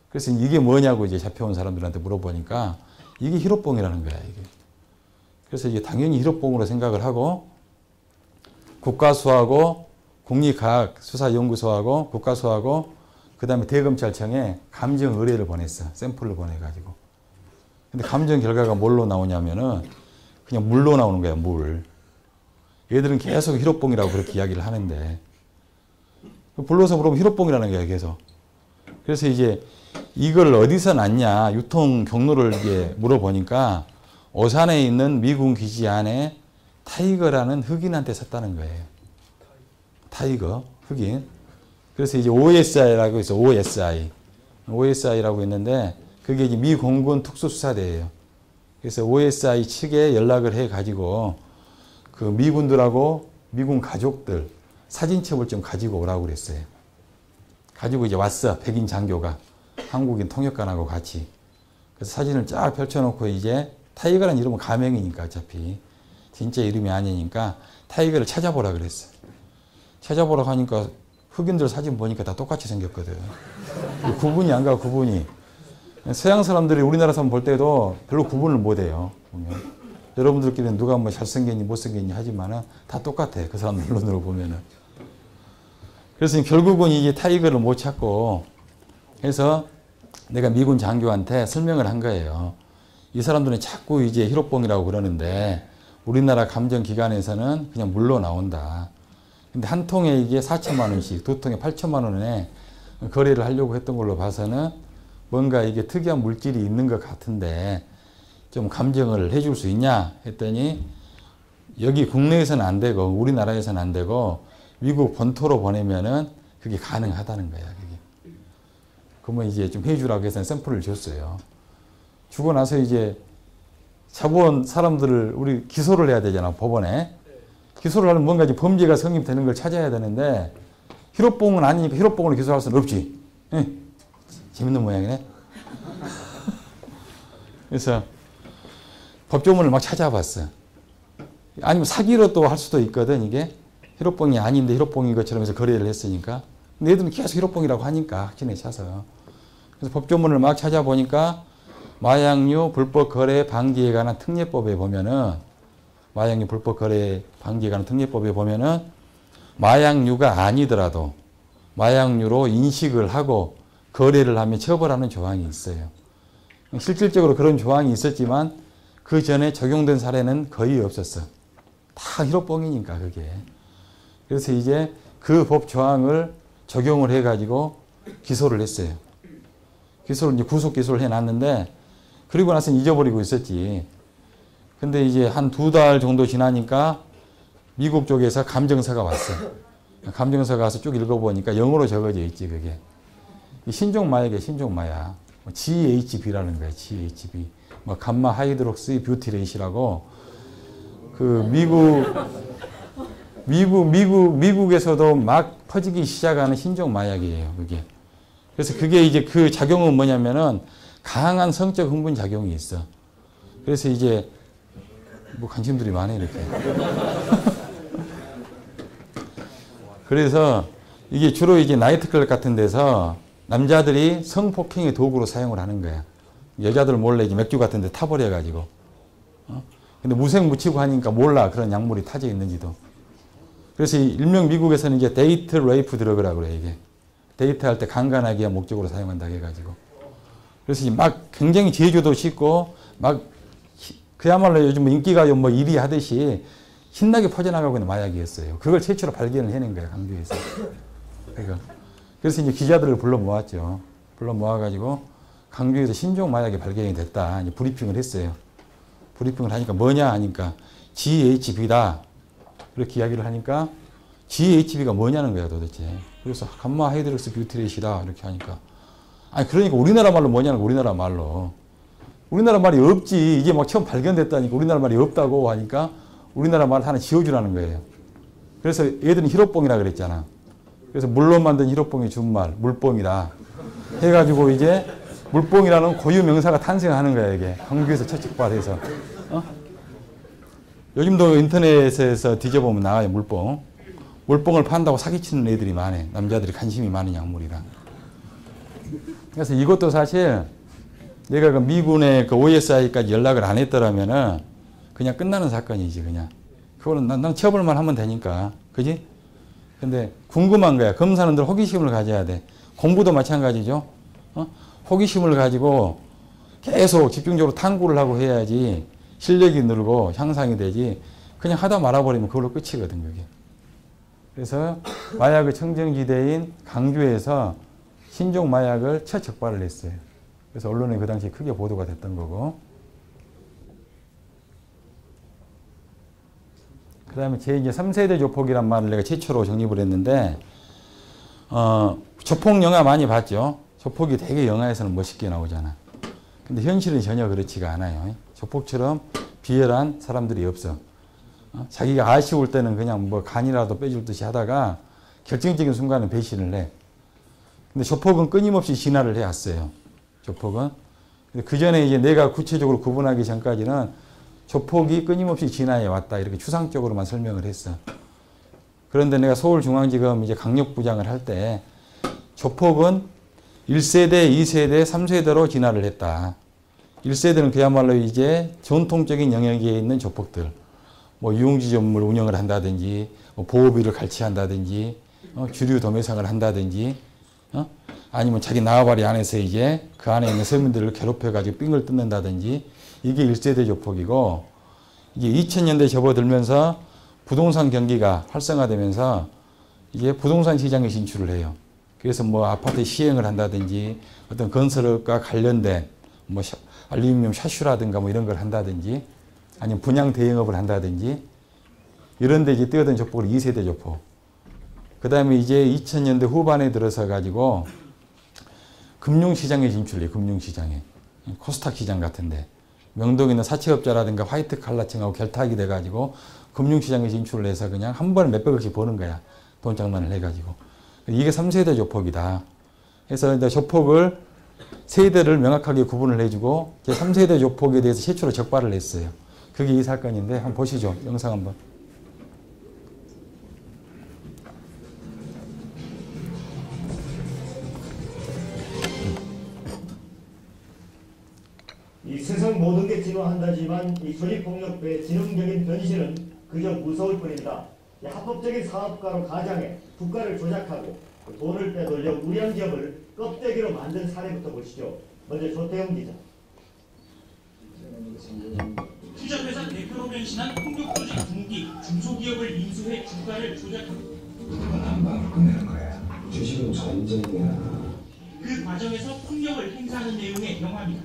그래서 이게 뭐냐고 이제 잡혀온 사람들한테 물어보니까 이게 히로뽕이라는 거야, 이게. 그래서 이게 당연히 히로뽕으로 생각을 하고 국가수하고 국립과학수사연구소하고 국가수하고 그 다음에 대검찰청에 감정 의뢰를 보냈어. 샘플을 보내가지고. 근데 감정 결과가 뭘로 나오냐면은 그냥 물로 나오는 거야, 물. 얘들은 계속 히로뽕이라고 그렇게 이야기를 하는데, 불러서 물어보면 히로뽕이라는 거야, 계속. 그래서 이제 이걸 어디서 났냐, 유통 경로를 이제 물어보니까 오산에 있는 미군 기지 안에 타이거라는 흑인한테 샀다는 거예요. 타이거, 흑인. 그래서 이제 OSI라고 있어, OSI. OSI라고 있는데, 그게 이제 미 공군 특수수사대예요. 그래서 OSI 측에 연락을 해가지고, 그 미군들하고 미군 가족들 사진첩을 좀 가지고 오라고 그랬어요. 가지고 이제 왔어, 백인 장교가. 한국인 통역관하고 같이. 그래서 사진을 쫙 펼쳐놓고 이제, 타이거라는 이름은 가명이니까 어차피. 진짜 이름이 아니니까 타이거를 찾아보라 그랬어. 찾아보라고 하니까 흑인들 사진 보니까 다 똑같이 생겼거든. 구분이 안 가, 구분이. 서양 사람들이 우리나라 사람 볼 때도 별로 구분을 못 해요. 보면. 여러분들끼리는 누가 뭐 잘생겼니 못생겼니 하지만은 다 똑같아. 그 사람들 눈으로 보면은. 그래서 결국은 이제 타이거를 못 찾고 해서 내가 미군 장교한테 설명을 한 거예요. 이 사람들은 자꾸 이제 히로뽕이라고 그러는데 우리나라 감정기관에서는 그냥 물로 나온다. 근데 한 통에 이게 4천만 원씩, 2통에 8천만 원에 거래를 하려고 했던 걸로 봐서는 뭔가 이게 특이한 물질이 있는 것 같은데 좀 감정을 해줄 수 있냐 했더니 여기 국내에서는 안 되고 우리나라에서는 안 되고 미국 본토로 보내면은 그게 가능하다는 거야. 그게. 그러면 이제 좀 해주라고 해서 샘플을 줬어요. 주고 나서 이제 잡아온 사람들을 우리 기소를 해야 되잖아, 법원에. 기소를 하면 뭔가 이제 범죄가 성립되는 걸 찾아야 되는데, 희로뽕은 아니니까 희로뽕으로 기소할 수는 없지. 예. 재밌는 모양이네. 그래서 법조문을 막 찾아봤어. 아니면 사기로 또 할 수도 있거든, 이게. 희로뽕이 아닌데 희로뽕인 것처럼 해서 거래를 했으니까. 근데 애들은 계속 희로뽕이라고 하니까 확신에 차서. 그래서 법조문을 막 찾아보니까 마약류 불법 거래 방지에 관한 특례법에 보면은, 마약류 불법 거래 방지에 관한 특례법에 보면은 마약류가 아니더라도 마약류로 인식을 하고 거래를 하면 처벌하는 조항이 있어요. 실질적으로 그런 조항이 있었지만 그 전에 적용된 사례는 거의 없었어. 다 희로뽕이니까 그게. 그래서 이제 그 법 조항을 적용을 해가지고 기소를 했어요. 기소를 이제 구속 기소를 해놨는데, 그리고 나서는 잊어버리고 있었지. 근데 이제 한 2달 정도 지나니까 미국 쪽에서 감정서가 왔어. 감정서가 와서 쭉 읽어보니까 영어로 적어져 있지, 그게. 신종 마약이야, 신종 마약. GHB라는 거야, GHB. 뭐 감마 하이드록시 뷰티레이시라고. 그 미국에서도 막 퍼지기 시작하는 신종 마약이에요, 그게. 그래서 그게 이제 그 작용은 뭐냐면은 강한 성적 흥분 작용이 있어. 그래서 이제 뭐 관심들이 많네, 이렇게. 그래서 이게 주로 이제 나이트클럽 같은 데서 남자들이 성폭행의 도구로 사용을 하는 거야. 여자들 몰래 이제 맥주 같은 데 타버려가지고. 근데 무색무취고 하니까 몰라, 그런 약물이 타져 있는지도. 그래서 일명 미국에서는 이제 데이트 레이프 드러그라고 그래, 이게. 데이트할 때 강간하기 위한 목적으로 사용한다 해가지고. 그래서 막 굉장히 제조도 쉽고, 막 그야말로 요즘 인기가요 뭐 1위 하듯이 신나게 퍼져나가고 있는 마약이었어요. 그걸 최초로 발견을 해낸 거예요, 강주에서. 그래서 이제 기자들을 불러 모았죠. 불러 모아가지고 강주에서 신종 마약이 발견이 됐다. 이제 브리핑을 했어요. 브리핑을 하니까 뭐냐 하니까 GHB다. 그렇게 이야기를 하니까 GHB가 뭐냐는 거야, 도대체. 그래서 감마 하이드록시 뷰티레이시다. 이렇게 하니까. 아니, 그러니까 우리나라 말로 뭐냐는 거야, 우리나라 말로. 우리나라 말이 없지. 이게 막 처음 발견됐다니까 우리나라 말이 없다고 하니까 우리나라 말 하나 지어주라는 거예요. 그래서 얘들은 희로뽕이라 그랬잖아. 그래서 물로 만든 희로뽕의 준말, 물뽕이다. 해가지고 이제 물뽕이라는 고유 명사가 탄생하는 거야, 이게. 광주에서 채찍발해서. 요즘도 인터넷에서 뒤져보면 나와요, 물뽕. 물뽕을 판다고 사기치는 애들이 많아. 남자들이 관심이 많은 약물이라. 그래서 이것도 사실 내가 그 미군의 그 OSI까지 연락을 안 했더라면은 그냥 끝나는 사건이지, 그냥. 그거는 난 처벌만 하면 되니까. 그지? 근데 궁금한 거야. 검사는 늘 호기심을 가져야 돼. 공부도 마찬가지죠. 호기심을 가지고 계속 집중적으로 탐구를 하고 해야지 실력이 늘고 향상이 되지. 그냥 하다 말아버리면 그걸로 끝이거든, 그게. 그래서 마약의 청정지대인 강주에서 신종 마약을 첫 적발을 했어요. 그래서 언론에 그 당시에 크게 보도가 됐던 거고. 그 다음에 제 이제 3세대 조폭이란 말을 내가 최초로 정립을 했는데, 조폭 영화 많이 봤죠? 조폭이 되게 영화에서는 멋있게 나오잖아. 근데 현실은 전혀 그렇지가 않아요. 조폭처럼 비열한 사람들이 없어. 자기가 아쉬울 때는 그냥 뭐 간이라도 빼줄 듯이 하다가 결정적인 순간에 배신을 해. 근데 조폭은 끊임없이 진화를 해왔어요. 조폭은. 그 전에 이제 내가 구체적으로 구분하기 전까지는 조폭이 끊임없이 진화해 왔다. 이렇게 추상적으로만 설명을 했어. 그런데 내가 서울중앙지검 이제 강력부장을 할 때 조폭은 1세대, 2세대, 3세대로 진화를 했다. 1세대는 그야말로 이제 전통적인 영역에 있는 조폭들. 뭐 유흥지점을 운영을 한다든지, 뭐 보호비를 갈취한다든지, 주류 도매상을 한다든지, 아니면 자기縄張 안에서 이제 그 안에 있는 서민들을 괴롭혀가지고 삥을 뜯는다든지, 이게 1세대 조폭이고, 이게 2000년대 접어들면서 부동산 경기가 활성화되면서 이제 부동산 시장에 진출을 해요. 그래서 뭐 아파트 시행을 한다든지, 어떤 건설업과 관련된 뭐 알루미늄 샤슈라든가 뭐 이런 걸 한다든지, 아니면 분양 대행업을 한다든지, 이런 데 이제 뛰어든 조폭을 2세대 조폭. 그 다음에 이제 2000년대 후반에 들어서 가지고 금융시장에 진출해요, 금융시장에. 코스닥 시장 같은데 명동에 있는 사채업자라든가 화이트 칼라층하고 결탁이 돼가지고 금융시장에 진출을 해서 그냥 한 번에 몇백억씩 버는 거야. 돈 장난을 해가지고. 이게 3세대 조폭이다. 그래서 이제 조폭을 세대를 명확하게 구분을 해주고 제 3세대 조폭에 대해서 최초로 적발을 했어요. 그게 이 사건인데 한번 보시죠. 영상 한번. 이 세상 모든 게 진화한다지만 이 조직폭력배의 지능적인 변신은 그저 무서울 뿐입니다. 이 합법적인 사업가로 가장해 국가를 조작하고 돈을 빼돌려 우량 기업을 껍데기로 만든 사례부터 보시죠. 먼저 조태영 기자. 투자회사 대표로 변신한 폭력조직 중기, 중소기업을 인수해 주가를 조작합니다. 한방으로 끝내는 거야. 주식은 전쟁이야. 그 과정에서 폭력을 행사하는 내용의 영화입니다.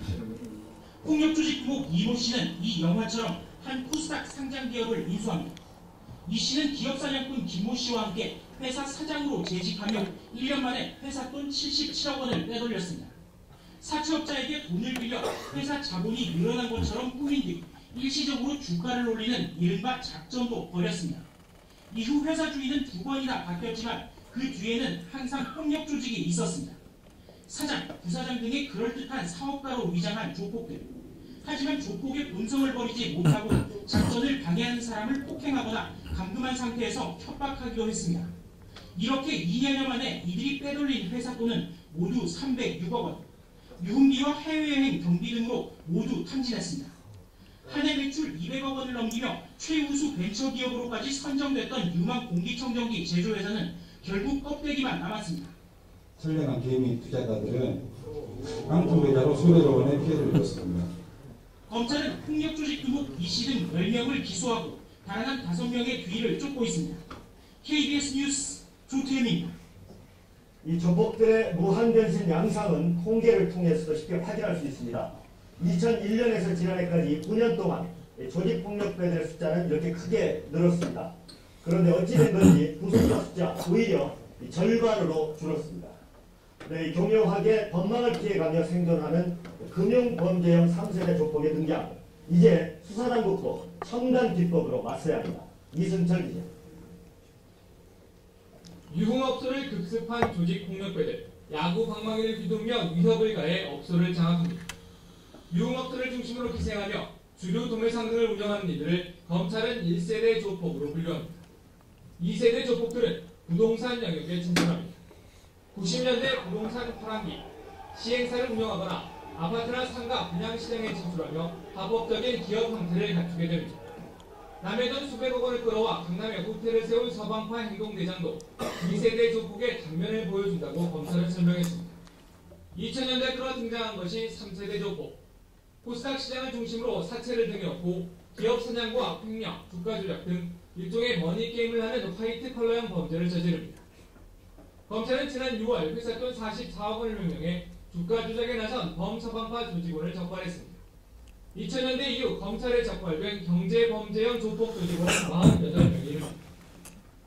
폭력조직 두목 이모 씨는 이 영화처럼 한 코스닥 상장 기업을 인수합니다. 이 씨는 기업사냥꾼 김모 씨와 함께 회사 사장으로 재직하며 1년 만에 회사 돈 77억 원을 빼돌렸습니다. 사채업자에게 돈을 빌려 회사 자본이 늘어난 것처럼 꾸민 뒤 일시적으로 주가를 올리는 이른바 작전도 벌였습니다. 이후 회사 주인은 2번이나 바뀌었지만 그 뒤에는 항상 폭력 조직이 있었습니다. 사장, 부사장 등의 그럴듯한 사업가로 위장한 조폭들. 하지만 조폭의 본성을 버리지 못하고 작전을 방해하는 사람을 폭행하거나 감금한 상태에서 협박하기도 했습니다. 이렇게 2년여 만에 이들이 빼돌린 회사 돈은 모두 306억 원. 유흥비와 해외여행 경비 등으로 모두 탕진했습니다. 한 해 매출 200억 원을 넘기며 최우수 벤처기업으로까지 선정됐던 유망 공기청정기 제조회사는 결국 껍데기만 남았습니다. 선량한 개미 투자자들은 깡통계좌로 수백억 원의 피해를 입었습니다. 검찰은 폭력조직 두목 이씨 등 10명을 기소하고 다른 5명의 뒤를 쫓고 있습니다. KBS 뉴스 조태현입니다. 이 조폭들의 무한 변신 양상은 통계를 통해서도 쉽게 확인할 수 있습니다. 2001년에서 지난해까지 9년 동안 조직폭력배들의 숫자는 이렇게 크게 늘었습니다. 그런데 어찌된 건지 구속자 숫자 오히려 절반으로 줄었습니다. 네, 교묘하게 법망을 피해가며 생존하는 금융범죄형 3세대 조폭의 등장. 이제 수사당국도 첨단 기법으로 맞서야 합니다. 이승철 기자. 유흥업소를 급습한 조직폭력배들, 야구 방망이를 휘두르며 위협을 가해 업소를 장악합니다. 유흥업소를 중심으로 기생하며 주류 도매상 등을 운영하는 이들을 검찰은 1세대 조폭으로 분류합니다. 2세대 조폭들은 부동산 영역에 진출합니다. 90년대 부동산 팔랑기, 시행사를 운영하거나 아파트나 상가 분양시장에 진출하며 합법적인 기업 형태를 갖추게 됩니다. 남의 돈 수백억 원을 끌어와 강남에 호텔을 세운 서방파 행동대장도 2세대 조폭의 단면을 보여준다고 검찰은 설명했습니다. 2000년대 끌어 등장한 것이 3세대 조폭. 코스닥 시장을 중심으로 사채를 등에업고 기업 사냥과 횡령, 주가 조작 등 일종의 머니게임을 하는 화이트 컬러형 범죄를 저지릅니다. 검찰은 지난 6월 회사 돈 44억 원을 명령해 주가 조작에 나선 범서방파 조직원을 적발했습니다. 2000년대 이후 검찰에 적발된 경제범죄형 조폭 조직원은 48명이 이릅니다.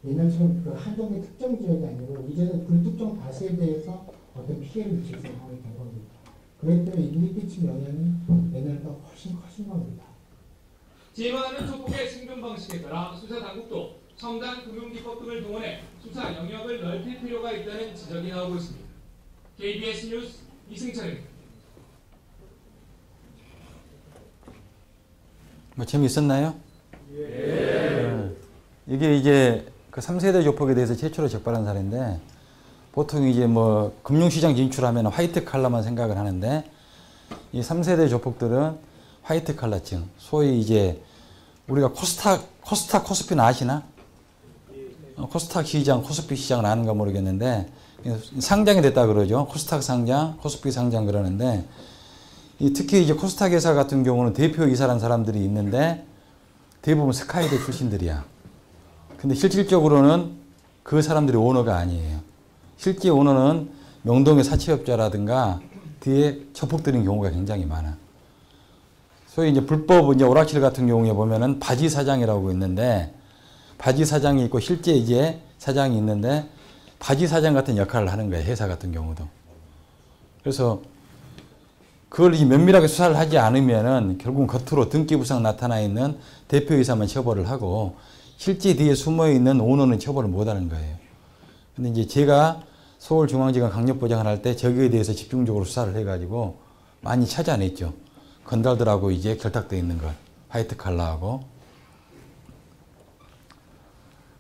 옛날처럼 그 한정의 특정 지역이 아니고 이제는 불특정 다수에 대해서 어떤 피해를 미칠 상황이 된 겁니다. 그렇기 때문에 이들이 끼친 영향이 옛날보다 훨씬 커진 겁니다. 진화하는 조폭의 생존 방식에 따라 수사당국도 첨단 금융기법 등을 동원해 수사 영역을 넓힐 필요가 있다는 지적이 나오고 있습니다. KBS 뉴스 이승철입니다. 뭐 재미있었나요? 예. 이게 이제 그 3세대 조폭에 대해서 최초로 적발한 사례인데 보통 이제 뭐 금융시장 진출하면 화이트 칼라만 생각을 하는데 이 3세대 조폭들은 화이트 칼라층, 소위 이제 우리가 코스닥, 코스피는 아시나? 코스닥 시장, 코스피 시장을 아는가 모르겠는데 상장이 됐다 그러죠. 코스닥 상장, 코스피 상장 그러는데 특히 이제 코스닥 회사 같은 경우는 대표이사라는 사람들이 있는데 대부분 스카이대 출신들이야. 근데 실질적으로는 그 사람들이 오너가 아니에요. 실제 오너는 명동의 사채업자라든가 뒤에 조폭들인 경우가 굉장히 많아. 소위 이제 불법 이제 오락실 같은 경우에 보면은 바지 사장이라고 있는데 바지 사장이 있고 실제 이제 사장이 있는데 바지 사장 같은 역할을 하는 거예요. 회사 같은 경우도. 그래서 그걸 이제 면밀하게 수사를 하지 않으면은 결국은 겉으로 등기부상 나타나 있는 대표이사만 처벌을 하고 실제 뒤에 숨어 있는 오너는 처벌을 못 하는 거예요. 근데 이제 제가 서울중앙지검 강력보장을 할 때 저기에 대해서 집중적으로 수사를 해가지고 많이 찾아냈죠. 건달들하고 이제 결탁되어 있는 걸. 화이트 칼라하고.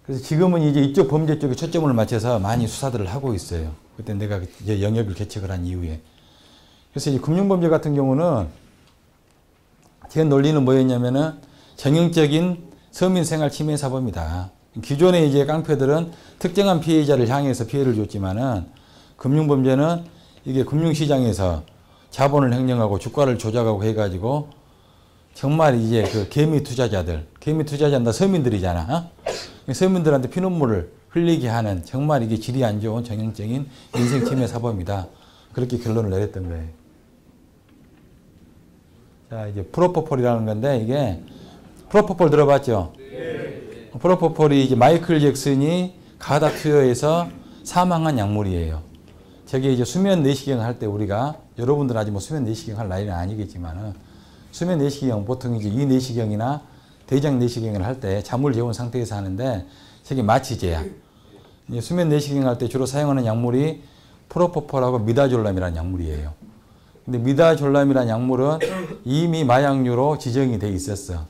그래서 지금은 이제 이쪽 범죄 쪽에 초점을 맞춰서 많이 수사들을 하고 있어요. 그때 내가 이제 영역을 개척을 한 이후에. 그래서 이제 금융범죄 같은 경우는 제 논리는 뭐였냐면은 전형적인 서민생활 침해 사범이다. 기존의 이제 깡패들은 특정한 피해자를 향해서 피해를 줬지만은 금융범죄는 이게 금융시장에서 자본을 횡령하고 주가를 조작하고 해가지고 정말 이제 그 개미 투자자들, 개미 투자자는 다 서민들이잖아. 서민들한테 피눈물을 흘리게 하는 정말 이게 질이 안 좋은 전형적인 인생 침해 사범이다. 그렇게 결론을 내렸던 거예요. 자, 이제 프로포폴이라는 건데 이게 프로포폴 들어봤죠? 네. 프로포폴이 이제 마이클 잭슨이 가다 투여해서 사망한 약물이에요. 저게 이제 수면 내시경을 할 때 우리가 여러분들 아직 뭐 수면 내시경 할 나이는 아니겠지만은 수면 내시경 보통 이제 이 내시경이나 대장 내시경을 할 때 잠을 재운 상태에서 하는데 저게 마취제야. 이제 수면 내시경 할 때 주로 사용하는 약물이 프로포폴하고 미다졸람이라는 약물이에요. 근데 미다졸람이라는 약물은 이미 마약류로 지정이 돼 있었어.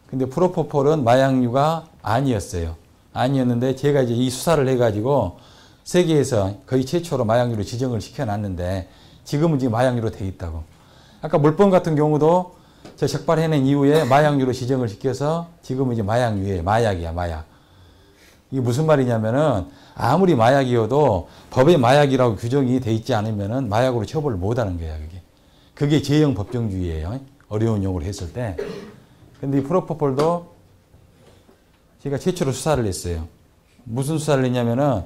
근데 프로포폴은 마약류가 아니었어요. 아니었는데 제가 이제 이 수사를 해가지고 세계에서 거의 최초로 마약류로 지정을 시켜놨는데 지금은 지금 마약류로 돼 있다고. 아까 물범 같은 경우도 저 적발해낸 이후에 마약류로 지정을 시켜서 지금은 이제 마약류예요. 마약이야, 마약. 이게 무슨 말이냐면은 아무리 마약이어도 법에 마약이라고 규정이 돼 있지 않으면은 마약으로 처벌을 못 하는 거야, 그게. 그게 제형 법정주의예요. 어려운 용어로 했을 때. 근데 이 프로포폴도 제가 최초로 수사를 했어요. 무슨 수사를 했냐면은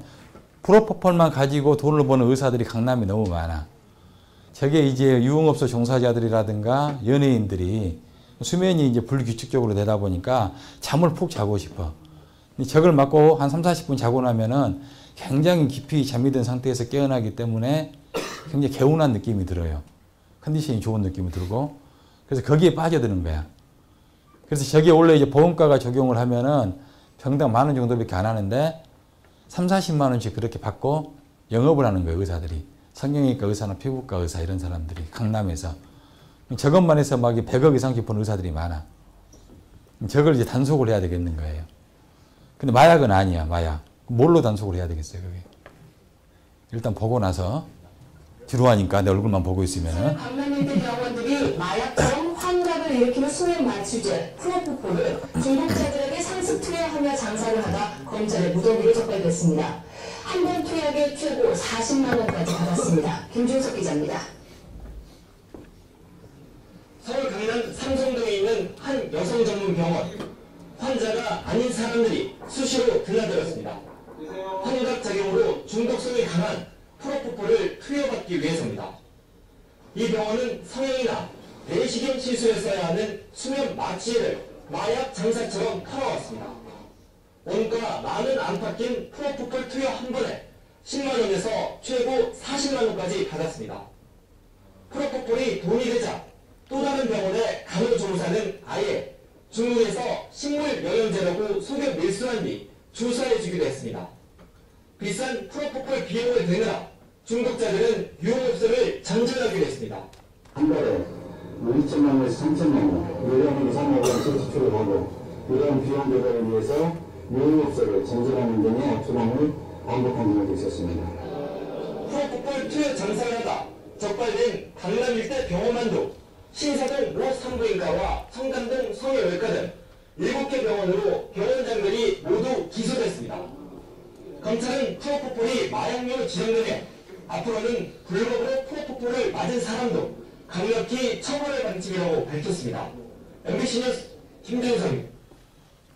프로포폴만 가지고 돈을 버는 의사들이 강남에 너무 많아. 저게 이제 유흥업소 종사자들이라든가 연예인들이 수면이 이제 불규칙적으로 되다 보니까 잠을 푹 자고 싶어. 저걸 맞고 한 3, 40분 자고 나면은 굉장히 깊이 잠이 든 상태에서 깨어나기 때문에 굉장히 개운한 느낌이 들어요. 컨디션이 좋은 느낌이 들고. 그래서 거기에 빠져드는 거야. 그래서 저게 원래 이제 보험가가 적용을 하면은 병당 10,000원 정도밖에 안 하는데 3, 40만 원씩 그렇게 받고 영업을 하는 거예요, 의사들이. 성형외과 의사나 피부과 의사 이런 사람들이 강남에서. 저것만 해서 막 100억 이상씩 버는 의사들이 많아. 저걸 이제 단속을 해야 되겠는 거예요. 근데 마약은 아니야, 마약. 뭘로 단속을 해야 되겠어요, 그게. 일단 보고 나서 지루하니까 내 얼굴만 보고 있으면은. 강남일대 병원들이 마약처럼 환각을 일으키는 수면 마취제 프로포폴을 중독자들에게 상습 투여하며 장사를 하다 검찰의 무더기로 적발됐습니다. 한 번 투약에 최고 40만 원까지 받았습니다. 김준석 기자입니다. 서울 강남 삼성동에 있는 한 여성 전문 병원. 환자가 아닌 사람들이 수시로 드나들었습니다. 환각 작용으로 중독성이 강한 프로포폴을 투여받기 위해서입니다. 이 병원은 성형이나 내시경 시술에 써야 하는 수면 마취제를 마약 장사처럼 팔아왔습니다. 원가 많은 안팎 낀 프로포폴 투여 한 번에 10만 원에서 최고 40만 원까지 받았습니다. 프로포폴이 돈이 되자 또 다른 병원의 간호조무사는 아예 중국에서 식물 영양제라고 속여 밀수한 뒤 주사해주기로 했습니다. 비싼 프로포폴 비용을 대느라 중독자들은 유흥업소를 전전하기로 했습니다. 한 달에 2천만 원에서 3천만 원, 요령 이상 요령 지출을 하고 이런 비용 대가를 위해서 유흥업소를 전전하는 등의 악조항을 반복한 적이 있었습니다. 프로포폴 투여 장사를 하다 적발된 강남 일대 병원만도 신사동 모 산부인과와 성감동 성형외과 등 7개 병원으로 병원장들이 모두 기소됐습니다. 검찰은 프로포폴이 마약류로 지정되며 앞으로는 불법으로 프로포폴을 맞은 사람도 강력히 처벌할 방침이라고 밝혔습니다. MBC 뉴스 김준성입니다.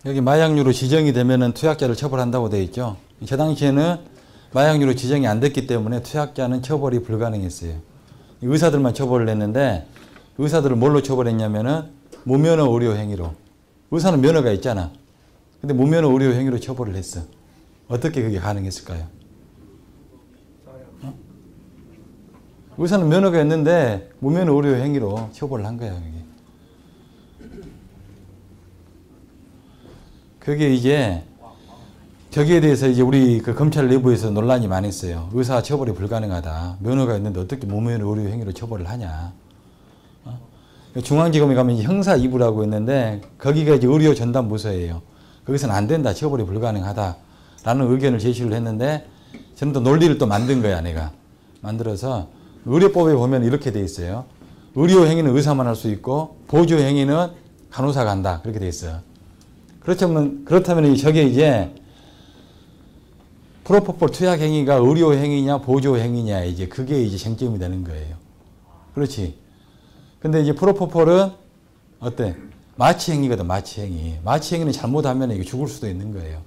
여기 마약류로 지정이 되면은 투약자를 처벌한다고 되어 있죠. 저 당시에는 마약류로 지정이 안 됐기 때문에 투약자는 처벌이 불가능했어요. 의사들만 처벌을 했는데 의사들을 뭘로 처벌했냐면은 무면허 의료 행위로. 의사는 면허가 있잖아. 근데 무면허 의료 행위로 처벌을 했어. 어떻게 그게 가능했을까요? 의사는 면허가 있는데 무면허 의료 행위로 처벌을 한 거예요. 그게 이제 저기에 대해서 이제 우리 그 검찰 내부에서 논란이 많이 있어요. 의사 처벌이 불가능하다. 면허가 있는데 어떻게 무면허 의료 행위로 처벌을 하냐. 중앙지검에 가면 이제 형사 2부라고 있는데 거기가 이제 의료 전담 부서예요. 거기서는 안 된다. 처벌이 불가능하다라는 의견을 제시를 했는데 저는 또 논리를 또 만든 거야, 내가. 만들어서 의료법에 보면 이렇게 돼 있어요. 의료 행위는 의사만 할 수 있고 보조 행위는 간호사가 한다. 그렇게 돼 있어요. 그렇다면 저게 이제 프로포폴 투약 행위가 의료 행위냐 보조 행위냐 이제 그게 이제 쟁점이 되는 거예요. 그렇지. 근데 이제 프로포폴은 어때? 마취 행위거든, 마취 행위. 마취 행위는 잘못하면 이게 죽을 수도 있는 거예요.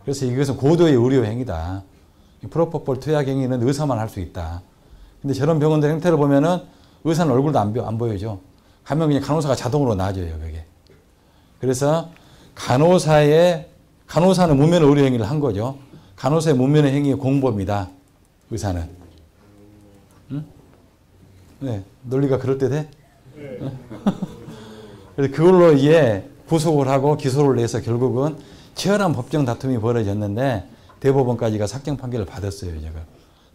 그래서 이것은 고도의 의료 행위다. 프로포폴 투약 행위는 의사만 할 수 있다. 근데 저런 병원들 형태를 보면은 의사는 얼굴도 안 보여줘. 가면 그냥 간호사가 자동으로 나아져요, 그게. 그래서 간호사는 무면허 의료 행위를 한 거죠. 간호사의 무면허 행위의 공범이다. 의사는. 응? 네, 논리가 그럴 때 돼? 네. 그래서 그걸로 이제 구속을 하고 기소를 해서 결국은 치열한 법정 다툼이 벌어졌는데 대법원까지가 sak정 판결을 받았어요. 제가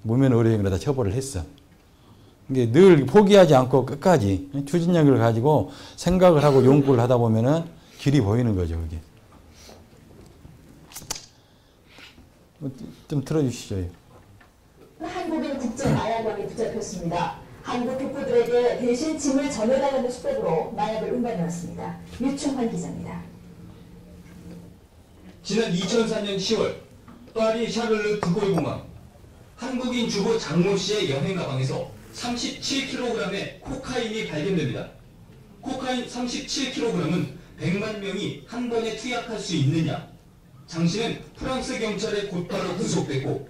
무면허 의료 행위로 다 처벌을 했어. 이게 늘 포기하지 않고 끝까지 추진력을 가지고 생각을 하고 연구를 하다 보면은 길이 보이는 거죠, 그게. 좀 틀어주시죠. 한국인 국제 마약왕이 붙잡혔습니다. 한국 교포들에게 대신 짐을 전해달라는 수법으로 마약을 운반해왔습니다. 유충환 기자입니다. 지난 2004년 10월 파리 샤를르 드골 공항 한국인 주부 장모 씨의 여행 가방에서 37kg의 코카인이 발견됩니다. 코카인 37kg은 100만 명이 한 번에 투약할 수 있느냐? 장 씨는 프랑스 경찰에 곧바로 구속됐고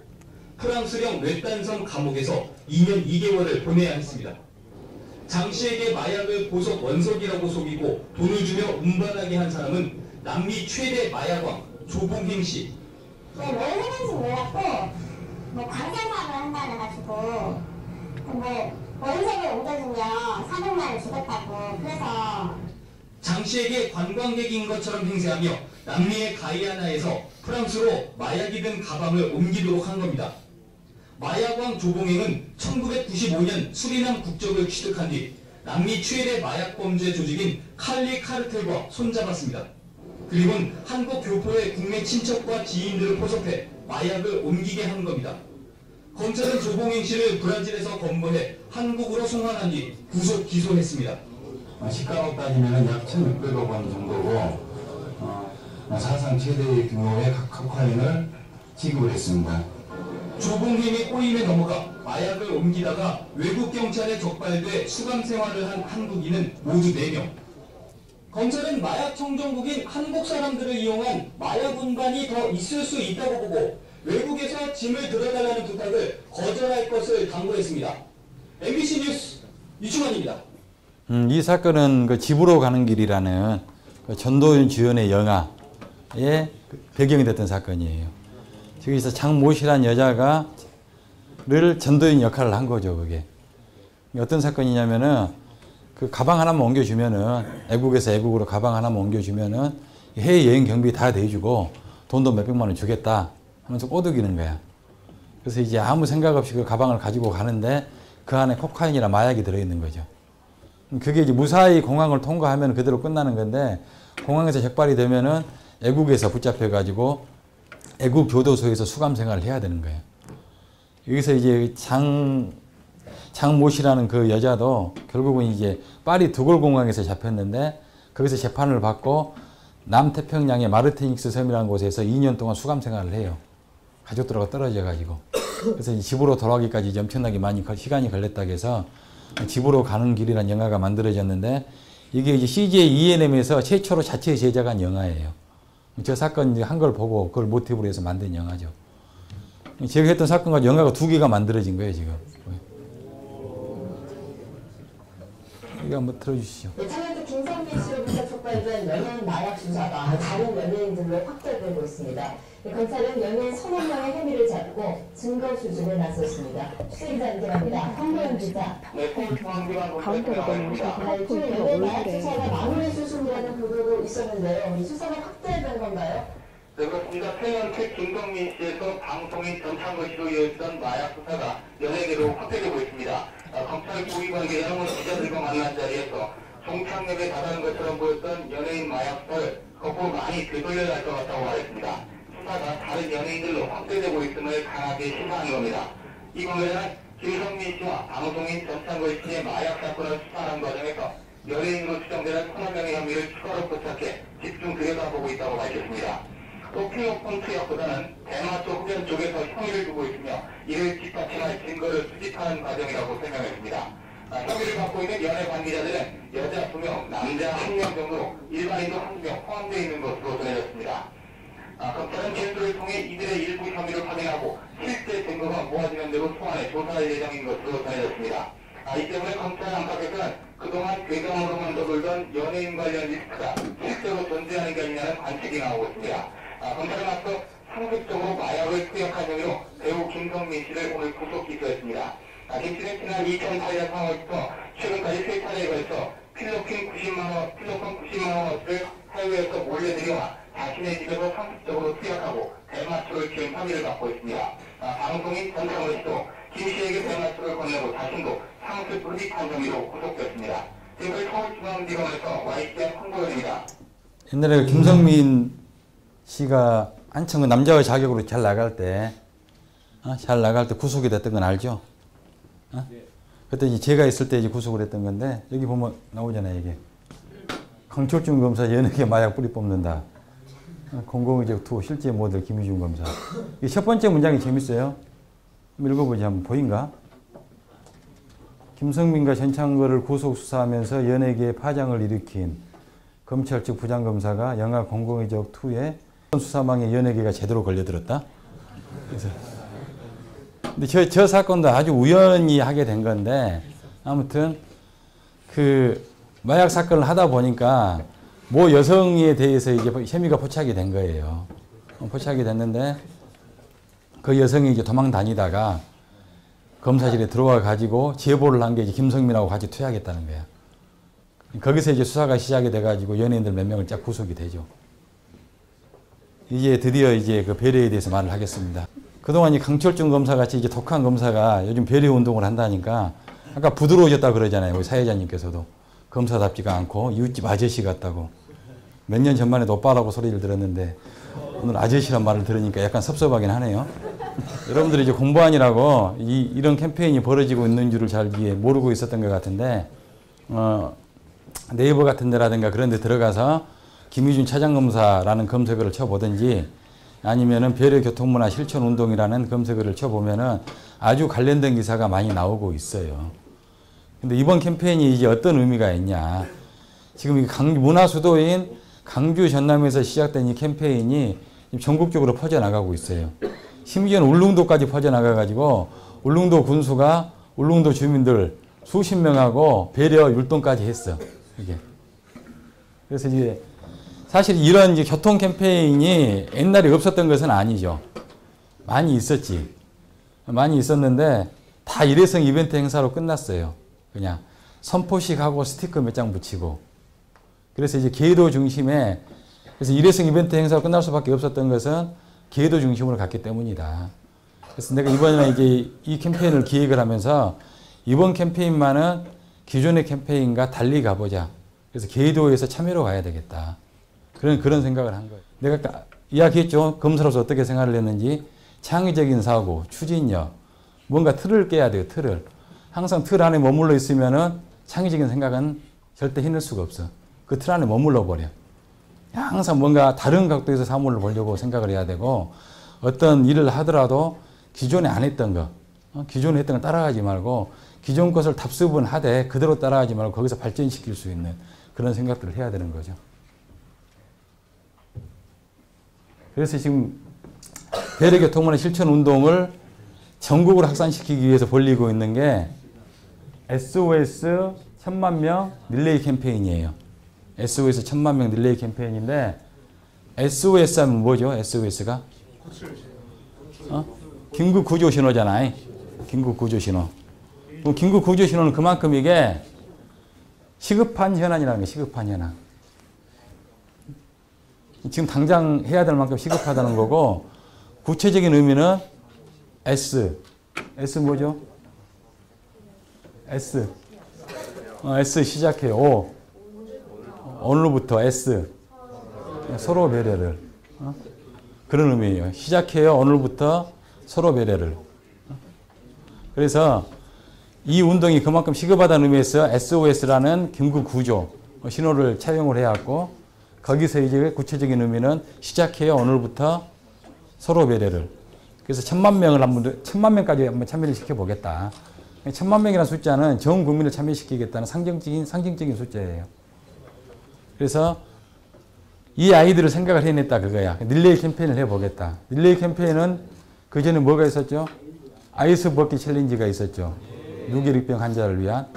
프랑스령 외딴섬 감옥에서 2년 2개월을 보내야 했습니다. 장 씨에게 마약을 보석 원석이라고 속이고 돈을 주며 운반하게 한 사람은 남미 최대 마약왕 조봉행 씨. 네, 뭘 했는지 몰랐고 광장사업을 한다 그래가지고 근데 원석을 옮겨주면 400만 원 주겠다고 그래서 장 씨에게 관광객인 것처럼 행세하며 남미의 가이아나에서 프랑스로 마약이 든 가방을 옮기도록 한 겁니다. 마약왕 조봉행은 1995년 수리남 국적을 취득한 뒤 남미 최대 마약범죄 조직인 칼리 카르텔과 손잡았습니다. 그리고는 한국 교포의 국내 친척과 지인들을 포섭해 마약을 옮기게 한 겁니다. 검찰은 조봉행 씨를 브라질에서 검거해 한국으로 송환한 뒤 구속 기소했습니다. 시가로 따지면 약 1,600억 원 정도고 사상 최대의 규모의 코카인을 지급을 했습니다. 조봉행의 꼬임에 넘어가 마약을 옮기다가 외국 경찰에 적발돼 수감 생활을 한 한국인은 모두 4명. 검찰은 마약 청정국인 한국 사람들을 이용한 마약 운반이 더 있을 수 있다고 보고 외국에서 짐을 들어달라는 부탁을 거절할 것을 당부했습니다. MBC 뉴스 유충환입니다. 이 사건은 그 집으로 가는 길이라는 그 전도연 주연의 영화의 배경이 됐던 사건이에요. 저기서 장모 씨란 여자가 전도연 역할을 한 거죠, 그게. 어떤 사건이냐면은 그 가방 하나만 옮겨주면은 애국에서 애국으로 가방 하나만 옮겨주면은 해외여행 경비 다 대주고 돈도 몇백만 원 주겠다 하면서 꼬드기는 거야. 그래서 이제 아무 생각 없이 그 가방을 가지고 가는데 그 안에 코카인이나 마약이 들어있는 거죠. 그게 이제 무사히 공항을 통과하면 그대로 끝나는 건데 공항에서 적발이 되면은 애국에서 붙잡혀가지고 애국 교도소에서 수감 생활을 해야 되는 거예요. 여기서 이제 장모 씨라는 그 여자도 결국은 이제 파리 드골 공항에서 잡혔는데 거기서 재판을 받고 남태평양의 마르티닉스 섬이라는 곳에서 2년 동안 수감 생활을 해요. 가족들하고 떨어져 가지고. 그래서 집으로 돌아가기까지 이제 엄청나게 많이 시간이 걸렸다고 해서 집으로 가는 길이라는 영화가 만들어졌는데 이게 이제 CJ ENM에서 최초로 자체 제작한 영화예요. 저 사건 한 걸 보고 그걸 모티브로 해서 만든 영화죠. 제가 했던 사건과 영화가 2개가 만들어진 거예요, 지금. 이거 한번 틀어주시죠. 탤런트 김성민 씨로부터 촉발된 연예인 마약 수사가 다른 연예인들로 확대되고 있습니다. 검찰은 연예인 30명의 혐의를 잡고 증거 수집에 나섰습니다. 추세기자 연결합니다. 황보영 기자. 가운데로 보내면서 포인트가 얼굴에 수사가 마무리 수순이라는 보도도 있었는데요. 이 수사가 확대된 건가요? 네, 그렇습니다. 태연택 김성민 씨에서 방송인 전창걸 씨로 이어지던 마약 수사가 연예계로 확대되고 있습니다. 검찰 고위 관계자는 기자들과 만난 자리에서 종착역에 달하는 것처럼 보였던 연예인 마약 수사를 거꾸로 많이 되돌려야 할 것 같다고 말했습니다. 수사가 다른 연예인들로 확대되고 있음을 강하게 시사한 겁니다. 이 관계자는 김성민 씨와 방송인 전창걸 씨의 마약 사건을 수사하는 과정에서 연예인으로 추정되는 30명의 혐의를 추가로 포착해 집중 들여다보고 있다고 밝혔습니다. 또 필로폰 투약보다는 대마초 흡연 쪽에서 혐의를 두고 있으며 이를 뒷받침할 증거를 수집하는 과정이라고 설명했습니다. 혐의를 받고 있는 연예 관계자들은 여자 2명, 남자 1명 정도로 일반인도 1명 포함되어 있는 것으로 전해졌습니다. 검찰은 진술을 통해 이들의 일부 혐의를 확인하고 실제 증거가 모아지는 대로 소환해 조사할 예정인 것으로 전해졌습니다. 이 때문에 검찰 안팎에서는 그동안 괴담으로만 떠돌던 연예인 관련 리스크가 실제로 존재하는 게 아니냐는 관측이 나오고 있습니다. 검찰은 앞서 상습적으로 마약을 투약한 혐의로 배우 김성민 씨를 오늘 구속 기소했습니다. 김 씨는 지난 2008년 3월부터 최근까지 3차례에 걸쳐 필로폰 90만 원어치를 해외에서 몰래 들여와 자신의 집에서 상습적으로 투약하고 대마초를 키운 혐의를 받고 있습니다. 방송인 전창걸 씨도 김 씨에게 대마초를 건네고 자신도 상습 흡입한 혐의로 구속됐습니다. 지금까지 서울중앙지검에서 YTN 황보현입니다. 옛날에 김성민 씨가 한참 그 남자의 자격으로 잘 나갈 때 구속이 됐던 건 알죠? 그때 이제 제가 있을 때 이제 구속을 했던 건데, 여기 보면 나오잖아요, 이게. 강철중 검사 연예계 마약 뿌리 뽑는다. 공공의적 투 실제 모델 김희중 검사. 이 첫 번째 문장이 재밌어요. 한번 읽어보지. 한번 보인가? 김성민과 전창걸을 구속 수사하면서 연예계에 파장을 일으킨 검찰 측 부장검사가 영화 공공의적 2에 수사망에 연예계가 제대로 걸려들었다. 그래서 근데 저 사건도 아주 우연히 하게 된 건데, 아무튼 그 마약 사건을 하다 보니까 모 여성에 대해서 이제 혐의가 포착이 된 거예요. 포착이 됐는데 그 여성이 이제 도망 다니다가 검사실에 들어와 가지고 제보를 한 게 이제 김성민하고 같이 투약했다는 거야. 거기서 이제 수사가 시작이 돼 가지고 연예인들 몇 명을 쫙 구속이 되죠. 이제 드디어 이제 그 배려에 대해서 말을 하겠습니다. 그동안 이 강철중 검사 같이 이제 독한 검사가 요즘 배려 운동을 한다니까, 아까 부드러워졌다 그러잖아요. 우리 사회자님께서도. 검사답지가 않고 이웃집 아저씨 같다고. 몇 년 전만 해도 오빠라고 소리를 들었는데 오늘 아저씨란 말을 들으니까 약간 섭섭하긴 하네요. 여러분들이 이제 공부하느라고 이런 캠페인이 벌어지고 있는 줄을 잘 모르고 있었던 것 같은데, 네이버 같은 데라든가 그런 데 들어가서 김희준 차장검사라는 검색어를 쳐보든지 아니면은 배려교통문화 실천운동이라는 검색어를 쳐보면은 아주 관련된 기사가 많이 나오고 있어요. 근데 이번 캠페인이 이제 어떤 의미가 있냐. 지금 이 문화 수도인 강주 전남에서 시작된 이 캠페인이 전국적으로 퍼져나가고 있어요. 심지어는 울릉도까지 퍼져나가가지고 울릉도 군수가 울릉도 주민들 수십 명하고 배려 율동까지 했어. 이게. 그래서 이제 사실 이런 이제 교통 캠페인이 옛날에 없었던 것은 아니죠. 많이 있었지. 많이 있었는데 다 일회성 이벤트 행사로 끝났어요. 그냥 선포식 하고 스티커 몇 장 붙이고. 그래서 이제 계도 중심에, 그래서 일회성 이벤트 행사로 끝날 수밖에 없었던 것은 계도 중심으로 갔기 때문이다. 그래서 내가 이번에 이제 이 캠페인을 기획을 하면서 이번 캠페인만은 기존의 캠페인과 달리 가보자. 그래서 계도에서 참여로 가야 되겠다. 그런 생각을 한 거예요. 내가 아까 이야기했죠. 검사로서 어떻게 생활을 했는지. 창의적인 사고, 추진력, 뭔가 틀을 깨야 돼요. 틀을. 항상 틀 안에 머물러 있으면은 창의적인 생각은 절대 해낼 수가 없어. 그 틀 안에 머물러 버려. 항상 뭔가 다른 각도에서 사물을 보려고 생각을 해야 되고, 어떤 일을 하더라도 기존에 안 했던 거, 기존에 했던 걸 따라가지 말고 기존 것을 답습은 하되 그대로 따라가지 말고 거기서 발전시킬 수 있는 그런 생각들을 해야 되는 거죠. 그래서 지금 배려교통문화 실천운동을 전국으로 확산시키기 위해서 벌리고 있는 게 SOS 1000만 명 릴레이 캠페인이에요. SOS 1000만 명 릴레이 캠페인인데 SOS 하면 뭐죠? SOS가? 긴급 구조 신호잖아요. 긴급 구조 신호. 그럼 긴급 구조 신호는 그만큼 이게 시급한 현안이라는 게 시급한 현안. 지금 당장 해야 될 만큼 시급하다는 거고 구체적인 의미는 S. S 뭐죠? S. S 시작해요. O. 오늘부터 S. 서로 배려를. 그런 의미예요. 시작해요. 오늘부터 서로 배려를. 그래서 이 운동이 그만큼 시급하다는 의미에서 SOS라는 긴급 구조 신호를 차용을 해왔고 거기서 이제 구체적인 의미는 시작해요. 오늘부터 서로 배려를. 그래서 1000만 명을 1000만 명까지 한번 참여를 시켜보겠다. 1000만 명이라는 숫자는 전 국민을 참여시키겠다는 상징적인 숫자예요. 그래서 이 아이들을 생각을 해냈다 그거야. 릴레이 캠페인을 해보겠다. 릴레이 캠페인은 그 전에 뭐가 있었죠? 아이스 버킷 챌린지가 있었죠. 뇌결핵병 환자를 위한.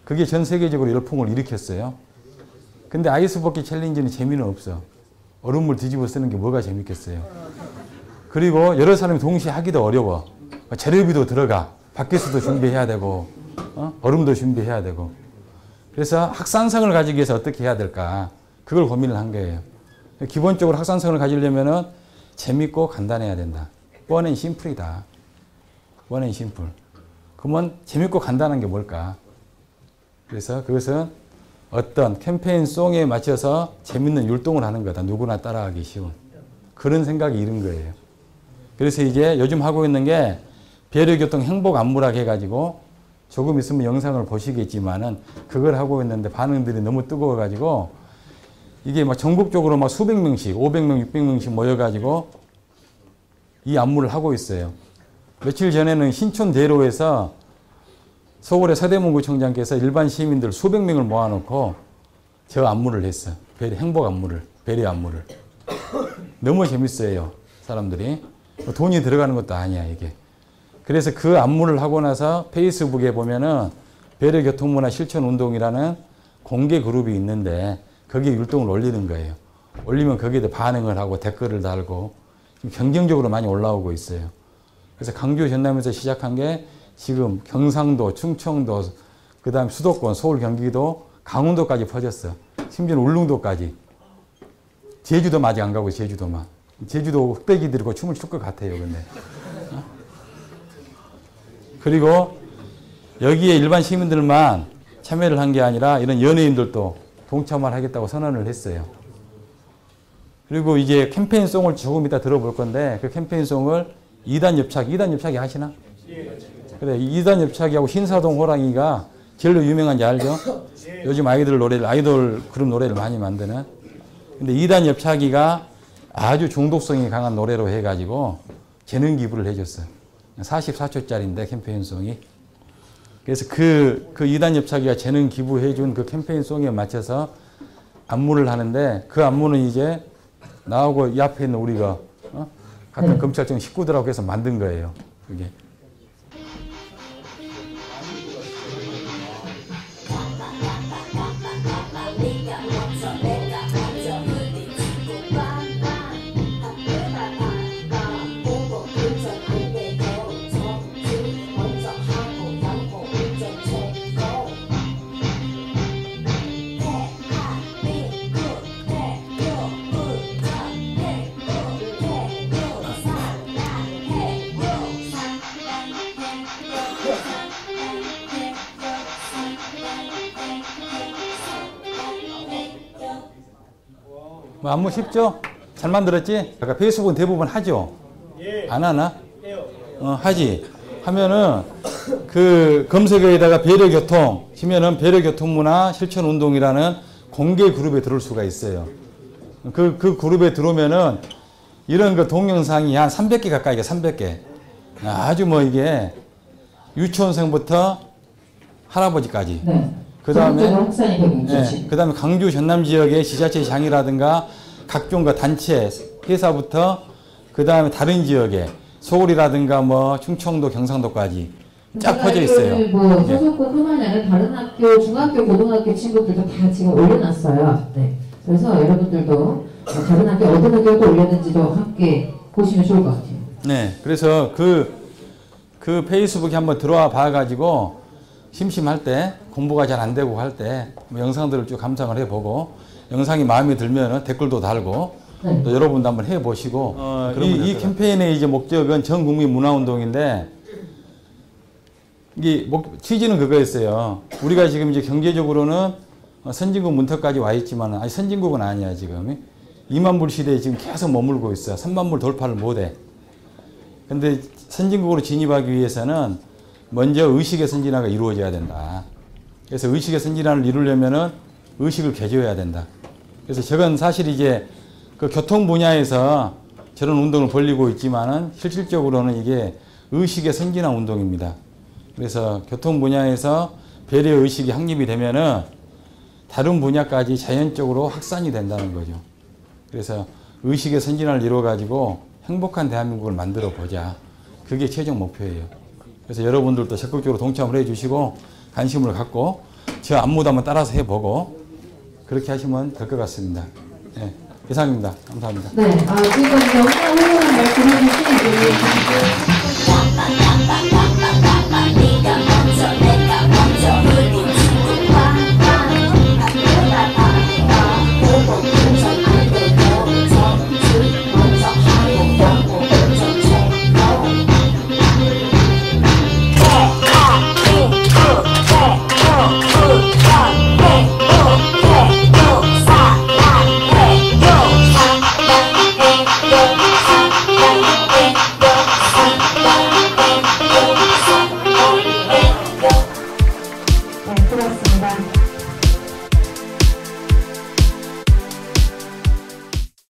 그게 전 세계적으로 열풍을 일으켰어요. 근데 아이스 버킷 챌린지는 재미는 없어. 얼음물 뒤집어 쓰는 게 뭐가 재밌겠어요. 그리고 여러 사람이 동시에 하기도 어려워. 재료비도 들어가. 밖에서도 준비해야 되고 얼음도 준비해야 되고. 그래서 확산성을 가지기 위해서 어떻게 해야 될까. 그걸 고민을 한 거예요. 기본적으로 확산성을 가지려면 재밌고 간단해야 된다. 원 앤 심플이다. 원 앤 심플. 그러면 재밌고 간단한 게 뭘까? 그래서 그것은 어떤 캠페인 송에 맞춰서 재밌는 율동을 하는 거다. 누구나 따라하기 쉬운. 그런 생각이 이른 거예요. 그래서 이제 요즘 하고 있는 게 배려교통 행복 안무락 해가지고 조금 있으면 영상을 보시겠지만은 그걸 하고 있는데 반응들이 너무 뜨거워가지고 이게 막 전국적으로 막 수백 명씩, 500명, 600명씩 모여가지고 이 안무를 하고 있어요. 며칠 전에는 신촌대로에서 서울의 서대문구청장께서 일반 시민들 수백 명을 모아놓고 저 안무를 했어. 행복 안무를, 배려 안무를. 너무 재밌어요, 사람들이. 돈이 들어가는 것도 아니야, 이게. 그래서 그 안무를 하고 나서 페이스북에 보면은 배려교통문화 실천운동이라는 공개 그룹이 있는데 거기에 율동을 올리는 거예요. 올리면 거기에 반응을 하고 댓글을 달고 경쟁적으로 많이 올라오고 있어요. 그래서 강주 전남에서 시작한 게 지금 경상도, 충청도, 그 다음에 수도권, 서울, 경기도, 강원도까지 퍼졌어. 심지어는 울릉도까지. 제주도만 아직 안 가고 제주도만. 제주도 흑백이 들고 춤을 출 것 같아요, 근데. 그리고 여기에 일반 시민들만 참여를 한 게 아니라 이런 연예인들도 동참을 하겠다고 선언을 했어요. 그리고 이제 캠페인송을 조금 이따 들어볼 건데 그 캠페인송을 2단 엽차기 하시나? 그래, 2단 엽차기하고 신사동 호랑이가 제일로 유명한지 알죠? 요즘 아이돌 그룹 노래를 많이 만드는. 근데 2단 엽차기가 아주 중독성이 강한 노래로 해가지고 재능 기부를 해줬어요. 44초짜리인데 캠페인송이. 그래서 그 2단 엽차기가 재능 기부해준 그 캠페인송에 맞춰서 안무를 하는데 그 안무는 이제 나하고 이 앞에 있는 우리가 같은 검찰청 식구들하고 해서 만든 거예요. 그게. 뭐 안무 쉽죠? 잘 만들었지? 아까 페이스북은 대부분 하죠? 안 하나? 하지. 하면은 그 검색어에다가 배려교통 치면은 배려교통문화 실천운동이라는 공개 그룹에 들어올 수가 있어요. 그 그룹에 들어오면은 이런 그 동영상이 한 300개 가까이가 300개. 아주 뭐 이게 유치원생부터 할아버지까지. 네. 그다음에 강주 전남 지역의 지자체장이라든가 각종 그 단체 회사부터 그다음에 다른 지역에 서울이라든가 뭐 충청도 경상도까지 쫙 퍼져 있어요. 뭐 소속고뿐만이 아니라 다른 학교, 중학교, 고등학교 친구들도 다 지금 올려놨어요. 네. 그래서 여러분들도 다른 학교 어떤 학교도 올렸는지도 함께 보시면 좋을 것 같아요. 네. 그래서 그 페이스북에 한번 들어와 봐가지고 심심할 때 공부가 잘 안 되고 할 때 뭐 영상들을 쭉 감상을 해보고 영상이 마음에 들면 댓글도 달고 네. 또 여러분도 한번 해보시고 이 캠페인의 이제 목적은 전 국민 문화운동인데 이게 취지는 그거였어요. 우리가 지금 이제 경제적으로는 선진국 문턱까지 와 있지만 아니 선진국은 아니야 지금 2만 불 시대에 지금 계속 머물고 있어. 3만 불 돌파를 못해. 근데 선진국으로 진입하기 위해서는 먼저 의식의 선진화가 이루어져야 된다. 그래서 의식의 선진화를 이루려면은 의식을 개조해야 된다. 그래서 저건 사실 이제 그 교통 분야에서 저런 운동을 벌이고 있지만은 실질적으로는 이게 의식의 선진화 운동입니다. 그래서 교통 분야에서 배려 의식이 확립이 되면은 다른 분야까지 자연적으로 확산이 된다는 거죠. 그래서 의식의 선진화를 이루어 가지고 행복한 대한민국을 만들어 보자. 그게 최종 목표예요. 그래서 여러분들도 적극적으로 동참을 해주시고 관심을 갖고 저 안무도 한번 따라서 해보고 그렇게 하시면 될 것 같습니다. 네, 이상입니다. 감사합니다. 네, 지금 너무나 훌륭한 말씀